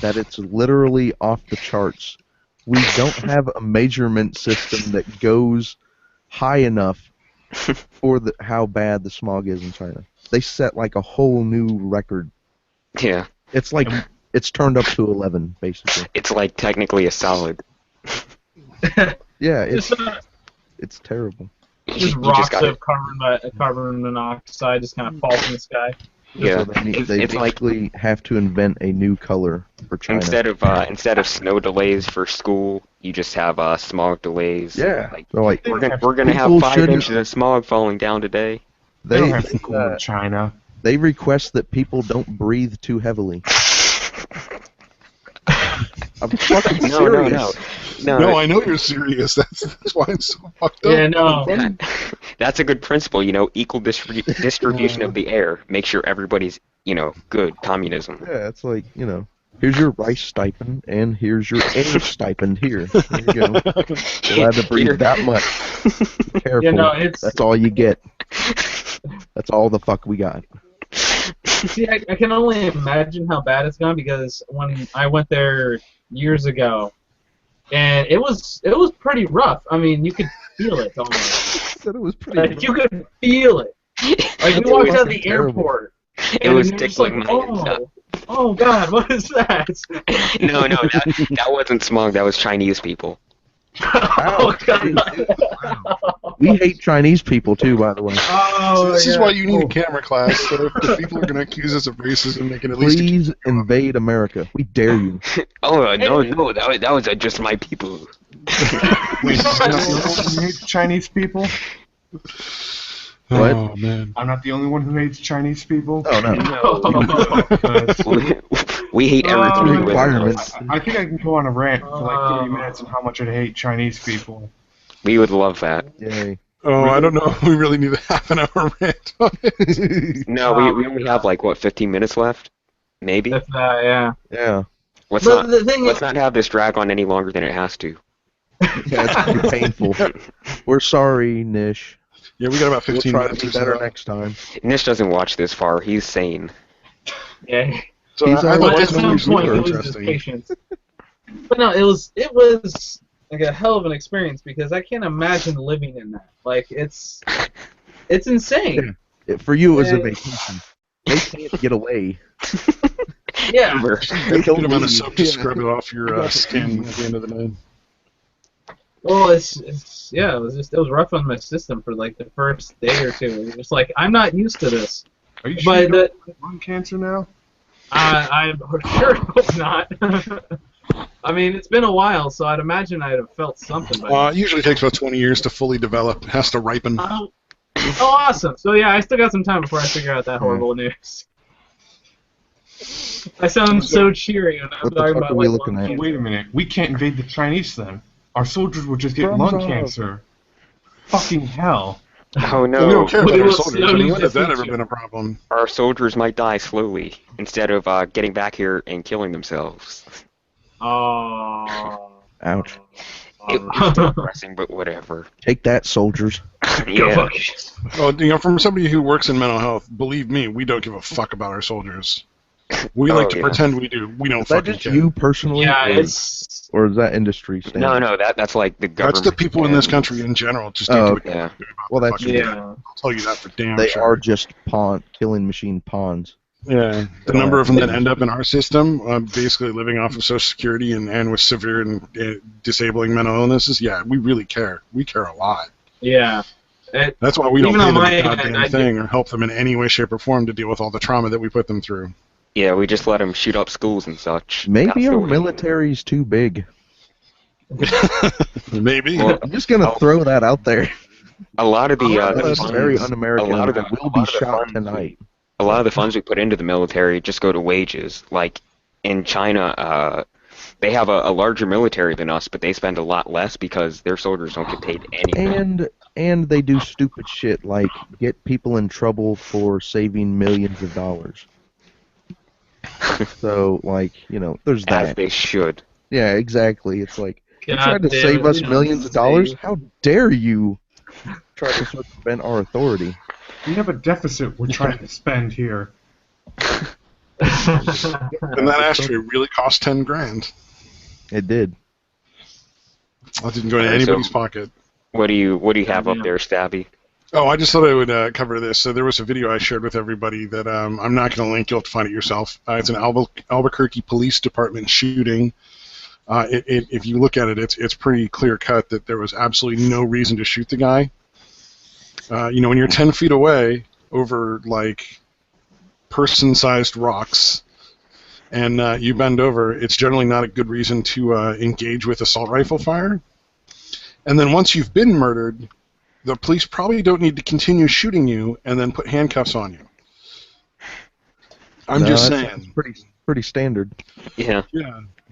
S1: that it's literally off the charts. We don't have a measurement system that goes high enough for how bad the smog is in China. They set like a whole new record.
S4: Yeah,
S1: It's like it's turned up to 11, basically.
S4: it's like technically a solid.
S1: Yeah,
S6: Just,
S1: it's terrible.
S6: just
S4: You
S6: rocks
S4: just gotta-
S6: of carbon monoxide just kind of falls from the sky.
S4: Yeah,
S1: So they
S4: it's like
S1: basically have to invent a new color for China.
S4: instead of snow delays for school, you just have smog delays.
S1: Yeah.
S4: Like,
S1: So like
S4: we're gonna have
S1: People
S4: 5
S1: shouldn't-
S4: inches of smog falling down today.
S5: They don't
S1: they
S5: have school in China.
S1: they request that people don't breathe too heavily. I'm fucking
S4: No,
S1: serious.
S3: No, I know you're serious. That's why it's so fucked up.
S6: Yeah, no.
S4: That's a good principle, equal distribution of the air. Make sure everybody's, good. Communism.
S1: Yeah, it's like, here's your rice stipend, and here's your air stipend here. There you go. You're allowed to breathe that much. Be careful.
S6: Yeah, no, it's.
S1: That's all you get. That's all the fuck we got.
S6: See, I can only imagine how bad it's gone because when I went there years ago, and it was pretty rough. I mean, you could feel it almost.
S1: Said it was pretty.
S6: Like you could feel it. Like we walked out of the
S1: terrible.
S6: airport.
S4: It was
S6: and you're just like,
S4: tickling my nut.
S6: oh God, what is that?
S4: No, that wasn't smog. That was Chinese people.
S6: Oh God.
S1: We hate Chinese people too, by the way.
S6: Oh,
S3: This is
S6: yeah.
S3: why you need a camera class. So if people are going to accuse us of racism, they can at least.
S1: Please invade America. We dare you.
S4: Oh no, that was just my people.
S5: Wait, I'm not the only one who hates Chinese people?
S1: What?
S3: Oh man.
S5: I'm not the only one who hates Chinese people?
S1: Oh no.
S4: We hate everything. with
S1: Requirements.
S4: us.
S5: I think I can go on a rant for like 30 minutes on how much I hate Chinese people.
S4: We would love that.
S1: Yay.
S3: Oh, I don't know. We really need a half an hour rant on it.
S4: No, we only have like what 15 minutes left, maybe.
S6: If, yeah.
S1: Yeah.
S4: Let's
S6: But
S4: not
S6: the thing
S4: let's
S6: is,
S4: not have this drag on any longer than it has to.
S1: Yeah, it's pretty painful. We're sorry, Nish.
S3: Yeah, we got about
S1: We'll
S3: 15
S1: try to
S3: minutes.
S1: be
S3: or so.
S1: better next time.
S4: Nish doesn't watch this far. He's sane.
S6: yeah.
S3: So
S1: He's
S3: I
S1: our
S3: thought
S6: But
S3: this
S6: at
S3: one
S6: some
S3: was
S6: point,
S3: super
S6: it was his
S3: interesting.
S6: patience. But no, it was like a hell of an experience because I can't imagine living in that. Like it's insane.
S1: For you, it was a
S6: Yeah.
S1: vacation. They can't get away.
S6: Yeah.
S1: They
S3: Good
S1: don't
S3: amount of
S1: leave.
S3: soap to scrub it off your skin at the end of the night.
S6: Well, it was rough on my system for like the first day or two. It was just like I'm not used to this.
S5: Are you sure
S6: But
S5: you don't have lung cancer now?
S6: I'm sure hope not. I mean, it's been a while, so I'd imagine I'd have felt something by now.
S3: It usually takes about 20 years to fully develop. It has to ripen.
S6: Oh, awesome. So yeah, I still got some time before I figure out that horrible news. I sound so cheery when I'm
S1: What the
S6: talking
S1: fuck
S6: about
S1: are we
S6: like
S1: looking
S6: lung
S1: at?
S6: cancer.
S5: Wait a minute. We can't invade the Chinese then. Our soldiers will just get
S1: Thumbs
S5: lung
S1: up.
S5: cancer. Fucking hell.
S4: Oh
S3: We
S4: no,
S3: don't care
S6: We
S3: about our
S6: will
S3: soldiers. I
S6: slowly
S3: mean, when has that
S6: defeat
S3: ever
S6: you.
S3: been a problem?
S4: our soldiers might die slowly instead of getting back here and killing themselves.
S6: Oh.
S1: Ouch.
S4: It's depressing, but whatever.
S1: Take that, soldiers.
S4: Yeah.
S3: Oh, from somebody who works in mental health, believe me, we don't give a fuck about our soldiers. We like to
S4: yeah.
S3: pretend we do. We don't
S1: Is that
S3: fucking
S1: just
S3: care.
S1: you personally?
S6: Yeah,
S1: or,
S6: it's
S1: or is that industry standard?
S4: No, that's like the government.
S3: That's the people in this country in general. Just don't
S1: Oh,
S3: do it.
S4: Yeah.
S1: Well, that's
S3: Fucking-
S6: yeah.
S3: I'll tell you that for damn
S1: They
S3: sure.
S1: are just killing machine pawns.
S3: Yeah, the number of them that end up in our system, basically living off of Social Security and with severe and disabling mental illnesses, yeah, we really care. We care a lot.
S6: Yeah.
S3: That's why we don't
S6: Even
S3: pay
S6: on
S3: them
S6: my
S3: a
S6: end,
S3: goddamn
S6: I
S3: thing or help them in any way, shape, or form to deal with all the trauma that we put them through.
S4: Yeah, we just let them shoot up schools and such.
S1: Maybe
S4: That's the
S1: our
S4: way.
S1: military's too big.
S3: Maybe.
S4: Well,
S1: I'm just gonna throw that out there.
S4: a lot of the
S1: That's
S4: funds,
S1: very un-American.
S4: a lot of the-
S1: I will
S4: a
S1: be
S4: lot of the
S1: shot
S4: funds-
S1: tonight.
S4: a lot of the funds we put into the military just go to wages. Like in China, they have a larger military than us, but they spend a lot less because their soldiers don't get paid anything.
S1: And they do stupid shit like get people in trouble for saving millions of dollars. So, like, there's
S4: As
S1: that.
S4: they should.
S1: Yeah, exactly. It's like, you
S6: God
S1: tried to
S6: damn
S1: save
S6: it,
S1: us
S6: we don't
S1: millions of dollars?
S6: save.
S1: How dare you try to circumvent our authority?
S5: We have a deficit we're trying to spend here.
S3: And that ashtray really cost 10 grand.
S1: It did.
S3: That didn't go into
S4: Alright, so-
S3: anybody's pocket.
S4: What do you have up there, Stabby?
S3: Oh, I just thought I would cover this. So there was a video I shared with everybody that I'm not going to link. You'll have to find it yourself. It's an Albuquerque Police Department shooting. If you look at it, it's pretty clear cut that there was absolutely no reason to shoot the guy. When you're 10 feet away over like person-sized rocks, and you bend over, it's generally not a good reason to engage with assault rifle fire. And then once you've been murdered, the police probably don't need to continue shooting you and then put handcuffs on you. I'm just
S1: that's
S3: saying.
S1: pretty standard.
S4: Yeah.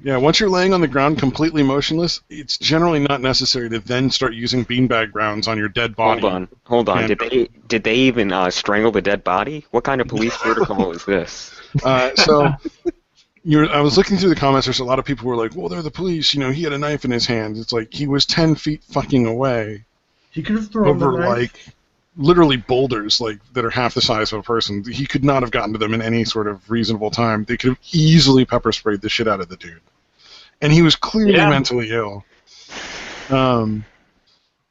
S3: Yeah, once you're laying on the ground completely motionless, it's generally not necessary to then start using beanbag rounds on your dead body.
S4: Hold on.
S3: And-
S4: Did they even strangle the dead body? What kind of police protocol is this?
S3: I was looking through the comments. There's a lot of people who were like, "Well, they're the police. He had a knife in his hand." It's like he was 10 feet fucking away
S5: He could have thrown
S3: over
S5: the knife.
S3: like literally boulders like that are half the size of a person. He could not have gotten to them in any sort of reasonable time. They could have easily pepper sprayed the shit out of the dude. and he was clearly
S6: Yeah.
S3: mentally ill.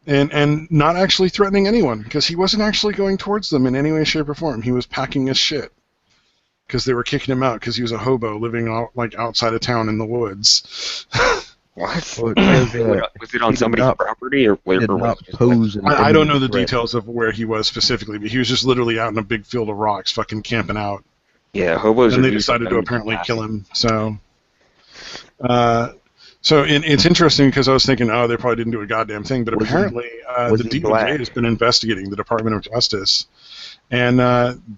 S3: And not actually threatening anyone, because he wasn't actually going towards them in any way, shape, or form. He was packing his shit because they were kicking him out because he was a hobo living outside of town in the woods.
S4: What?
S1: Well, it says,
S4: Was it on
S1: he did
S4: somebody's
S1: not-
S4: property or
S1: did
S4: was
S1: not
S4: it just
S1: pose an
S3: I don't know the
S1: imminent threat.
S3: details of where he was specifically, but he was just literally out in a big field of rocks, fucking camping out.
S4: Yeah, hobos.
S3: And
S4: are
S3: they
S4: usually
S3: decided to
S4: known
S3: apparently
S4: for
S3: kill him. It's interesting because I was thinking, oh, they probably didn't do a goddamn thing, but
S1: Was he-
S3: apparently
S1: was
S3: the
S1: he
S3: DOJ
S1: black?
S3: has been investigating, the Department of Justice, and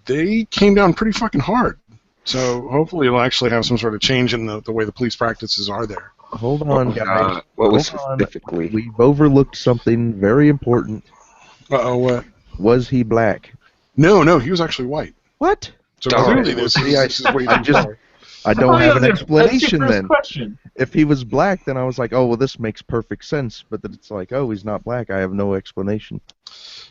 S3: they came down pretty fucking hard. So hopefully it'll actually have some sort of change in the way the police practices are there.
S1: Hold on, guys.
S4: what was
S1: Hold on.
S4: specifically?
S1: We've overlooked something very important.
S3: Uh-oh, what?
S1: Was he black?
S3: No, he was actually white.
S1: What?
S3: So
S4: Oh,
S3: clearly
S1: well,
S3: this
S1: see,
S3: is way
S1: I
S3: too
S1: just-
S3: far.
S1: I don't have an explanation
S6: That's your
S1: then.
S6: first question.
S1: If he was black, then I was like, oh, well, this makes perfect sense. But then it's like, oh, he's not black. I have no explanation.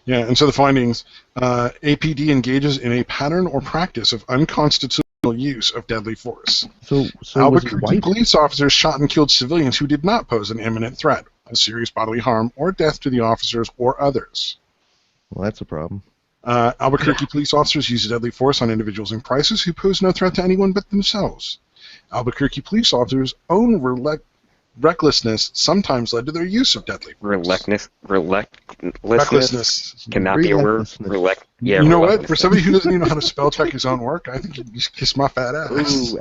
S3: Yeah, and so the findings, APD engages in a pattern or practice of unconstitutional use of deadly force.
S1: So was he
S3: Albuquerque
S1: white?
S3: police officers shot and killed civilians who did not pose an imminent threat of serious bodily harm or death to the officers or others.
S1: Well, that's a problem.
S3: Albuquerque police officers used deadly force on individuals in crisis who posed no threat to anyone but themselves. Albuquerque police officers' own recklessness sometimes led to their use of deadly force.
S4: Recklessness cannot be a word.
S1: Relentlessness.
S4: Yeah,
S3: You know what?
S4: relentlessness.
S3: For somebody who doesn't even know how to spell check his own work, I think you just kiss my fat ass.
S1: Ooh,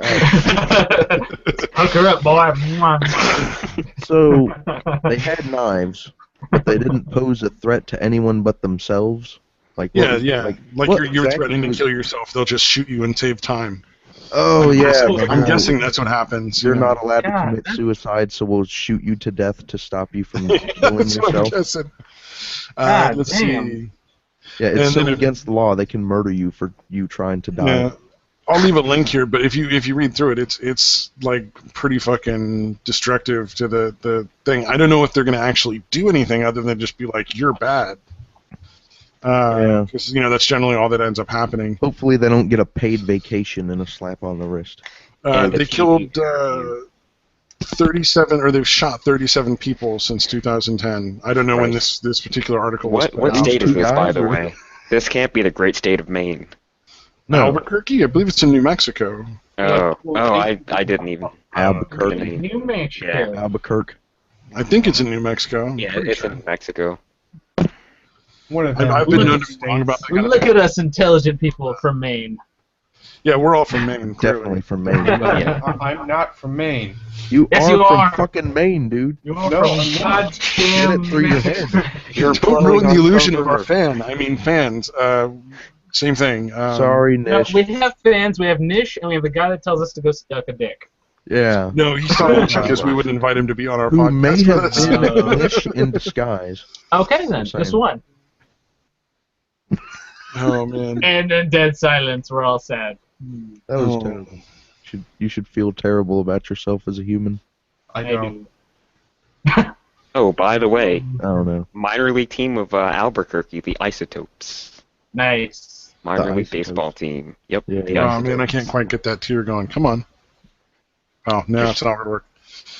S6: Hook her up, boy. Mwah, mwah.
S1: so they had knives, but they didn't pose a threat to anyone but themselves. Like what
S3: Yeah,
S1: was-
S3: yeah. Like
S1: what
S3: you're
S1: exactly
S3: threatening to
S1: was-
S3: kill yourself. They'll just shoot you and save time.
S1: Oh yeah, but
S3: I'm
S1: no,
S3: guessing that's what happens.
S1: you're
S3: you know.
S1: not allowed to
S6: God,
S1: commit suicide, so we'll shoot you to death to stop you from killing
S3: That's what I'm
S1: yourself.
S3: guessing.
S6: God
S3: Let's
S6: damn.
S3: see.
S1: Yeah, it's
S3: And
S1: so
S3: then if-
S1: against the law. They can murder you for you trying to die.
S3: Yeah. I'll leave a link here, but if you read through it, it's like pretty fucking destructive to the thing. I don't know if they're going to actually do anything other than just be like, you're bad.
S1: Yeah.
S3: Because that's generally all that ends up happening.
S1: Hopefully, they don't get a paid vacation and a slap on the wrist.
S4: And
S3: They
S4: a
S3: killed
S4: TV.
S3: 37, or they've shot 37 people since 2010. I don't know when
S4: Right.
S3: this particular article was.
S4: What
S1: These
S4: state is
S1: two
S4: this, by
S1: guys
S4: the
S1: were-
S4: way? This can't be the great state of Maine.
S1: No,
S3: Albuquerque? I believe it's in New Mexico.
S4: I didn't even.
S1: Albuquerque.
S6: New Mexico.
S1: Albuquerque.
S3: I think it's in New Mexico.
S4: Yeah, it's in Mexico.
S5: One of
S3: I've
S5: them.
S3: been
S6: Look
S3: known
S6: at
S3: to be wrong about that.
S6: Look
S3: kind of
S6: at us intelligent people from Maine.
S3: Yeah, we're all from Maine. Clearly.
S1: Definitely from Maine.
S4: Yeah.
S5: I'm not from Maine.
S1: You
S6: Yes,
S1: are
S6: you
S1: from
S6: are.
S1: fucking Maine, dude.
S6: You are
S5: No,
S6: from
S5: I'm not.
S6: goddamn
S1: Get it through your head.
S4: You're
S3: Don't ruin the
S4: blowing
S3: illusion
S4: on
S3: of our
S4: cover.
S3: fans. Same thing.
S1: Sorry,
S6: No,
S1: Nish.
S6: we have fans, we have Nish, and we have the guy that tells us to go suck a dick.
S1: Yeah.
S3: No, he's talking because we wouldn't invite him to be on our
S1: Who
S3: podcast.
S1: may
S3: with
S1: have
S3: us.
S1: been Nish in disguise.
S6: Okay then,
S1: Same.
S6: just one.
S3: Oh man.
S6: And then dead silence, we're all sad.
S1: That was
S3: Oh.
S1: terrible. You should feel terrible about yourself as a human.
S5: I
S6: I
S5: don't.
S6: do.
S4: Oh, by the way,
S1: I don't know.
S4: minor league team of Albuquerque, the Isotopes.
S6: Nice.
S4: Minor
S1: The
S4: league
S1: Isotopes.
S4: baseball team. Yep.
S1: Yeah,
S4: the
S1: yeah.
S3: Oh
S4: Isotopes.
S3: man, I can't quite get that tear going. Come on. Oh no, it's not gonna work.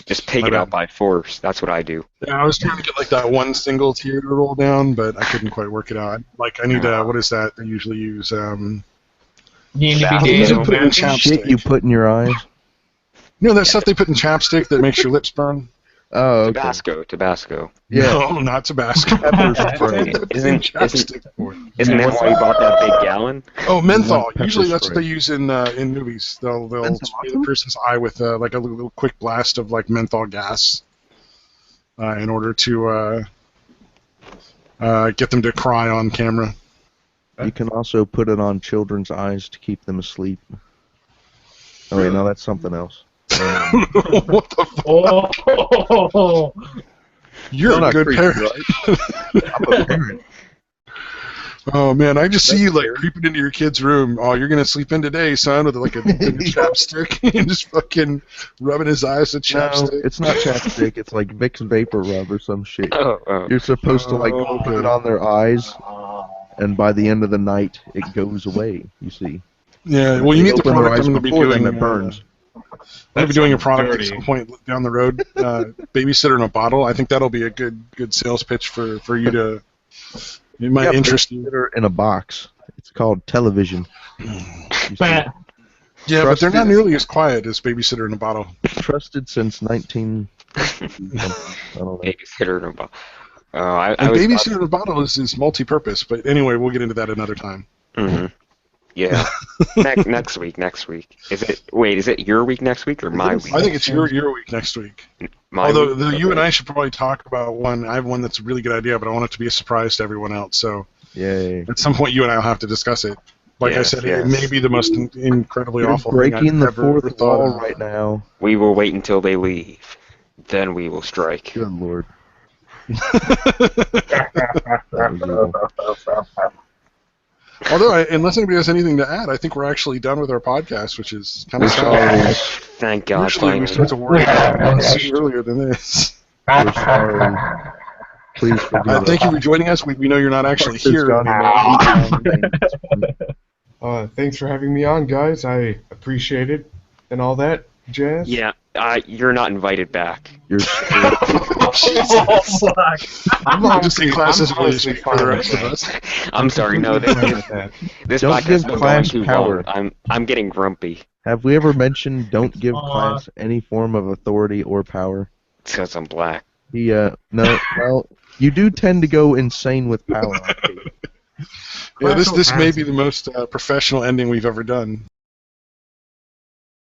S4: Just take
S3: My
S4: it
S3: bad.
S4: out by force. That's what I do.
S3: Yeah, I was trying to get like that one single tear to roll down, but I couldn't quite work it out. Like I need what is that they usually use?
S6: You need to
S4: Bath
S6: be
S3: They usually
S6: dating
S3: put it in
S6: romantic.
S1: Shit
S3: chapstick.
S1: you put in your eyes.
S3: You know that stuff they put in chapstick that makes your lips burn?
S1: Oh, okay.
S4: Tabasco.
S1: Yeah.
S3: No, not Tabasco.
S1: Pepper spray.
S4: Isn't
S3: chapstick for it.
S4: that why you bought that big gallon?
S3: Oh, menthol.
S1: Pepper
S3: Usually that's what
S1: spray.
S3: they use in movies. They'll spray the
S1: Menthol?
S3: person's eye with like a little quick blast of like menthol gas in order to get them to cry on camera.
S1: You can also put it on children's eyes to keep them asleep. Oh wait, no, that's something else.
S3: What the fuck?
S6: Oh,
S3: You're
S1: I'm
S3: a
S1: not
S3: good
S1: creepy,
S3: parent.
S1: right? I'm a parent.
S3: Oh man, I just see you
S1: That's
S3: like
S1: scary.
S3: creeping into your kid's room. Oh, you're gonna sleep in today, son, with like a chapstick and just fucking rubbing his eyes with
S1: No,
S3: chapstick.
S1: it's not chapstick. It's like Vicks Vapor Rub or some shit.
S4: Oh.
S1: You're supposed to like
S3: Oh,
S1: put
S3: okay.
S1: it on their eyes, and by the end of the night, it goes away. You see.
S3: Yeah, well, you
S1: They
S3: need the
S1: open their
S3: product
S1: eyes
S3: I'm gonna be
S1: before
S3: doing.
S1: then it burns.
S3: going to be doing a product
S5: dirty.
S3: at some point down the road. Babysitter in a bottle. I think that'll be a good sales pitch for you to. It might interest you.
S1: Babysitter in a box. It's called television.
S2: Bah.
S3: Yeah, but they're not nearly as quiet as Babysitter in a Bottle.
S1: Trusted since 19. I don't know.
S4: Babysitter in a bottle.
S3: And Babysitter in a Bottle is multi-purpose, but anyway, we'll get into that another time.
S4: Mm-hmm. Yeah. Next week. Is it your week next week or my week?
S3: I think it's your week next week. Although you and I should probably talk about one. I have one that's a really good idea, but I want it to be a surprise to everyone else. So
S1: Yay.
S3: at some point, you and I will have to discuss it. Like I said, it may be the most incredibly
S1: You're
S3: awful
S1: breaking
S3: thing
S1: the
S3: I've ever
S1: fourth
S3: thought
S1: wall
S3: of.
S1: right now.
S4: We will wait until they leave. Then we will strike.
S1: Good lord.
S3: Although, unless anybody has anything to add, I think we're actually done with our podcast, which is kind of sad.
S4: Thank God.
S3: Usually we
S4: Finally.
S3: start to worry about it earlier than this.
S1: We're sorry. Please forgive us.
S3: Thank you for joining us. We know you're not actually
S1: Since
S3: here.
S1: Johnny
S5: Thanks for having me on, guys. I appreciate it and all that jazz.
S4: Yeah, you're not invited back.
S1: You're
S2: Oh, fuck.
S5: I'm
S3: Just in classes
S5: I'm
S3: really
S5: honestly
S3: speak for the
S5: fine
S3: rest
S5: with
S3: of
S5: that.
S3: us.
S4: I'm sorry. No,
S5: Fine with that.
S4: this
S1: Don't
S4: podcast
S1: give
S4: is going
S1: class
S4: too
S1: power.
S4: long. I'm getting grumpy.
S1: Have we ever mentioned don't give
S6: Aw.
S1: class any form of authority or power?
S4: Because I'm black.
S1: No, well, you do tend to go insane with power.
S3: Yeah, this may be the most professional ending we've ever done.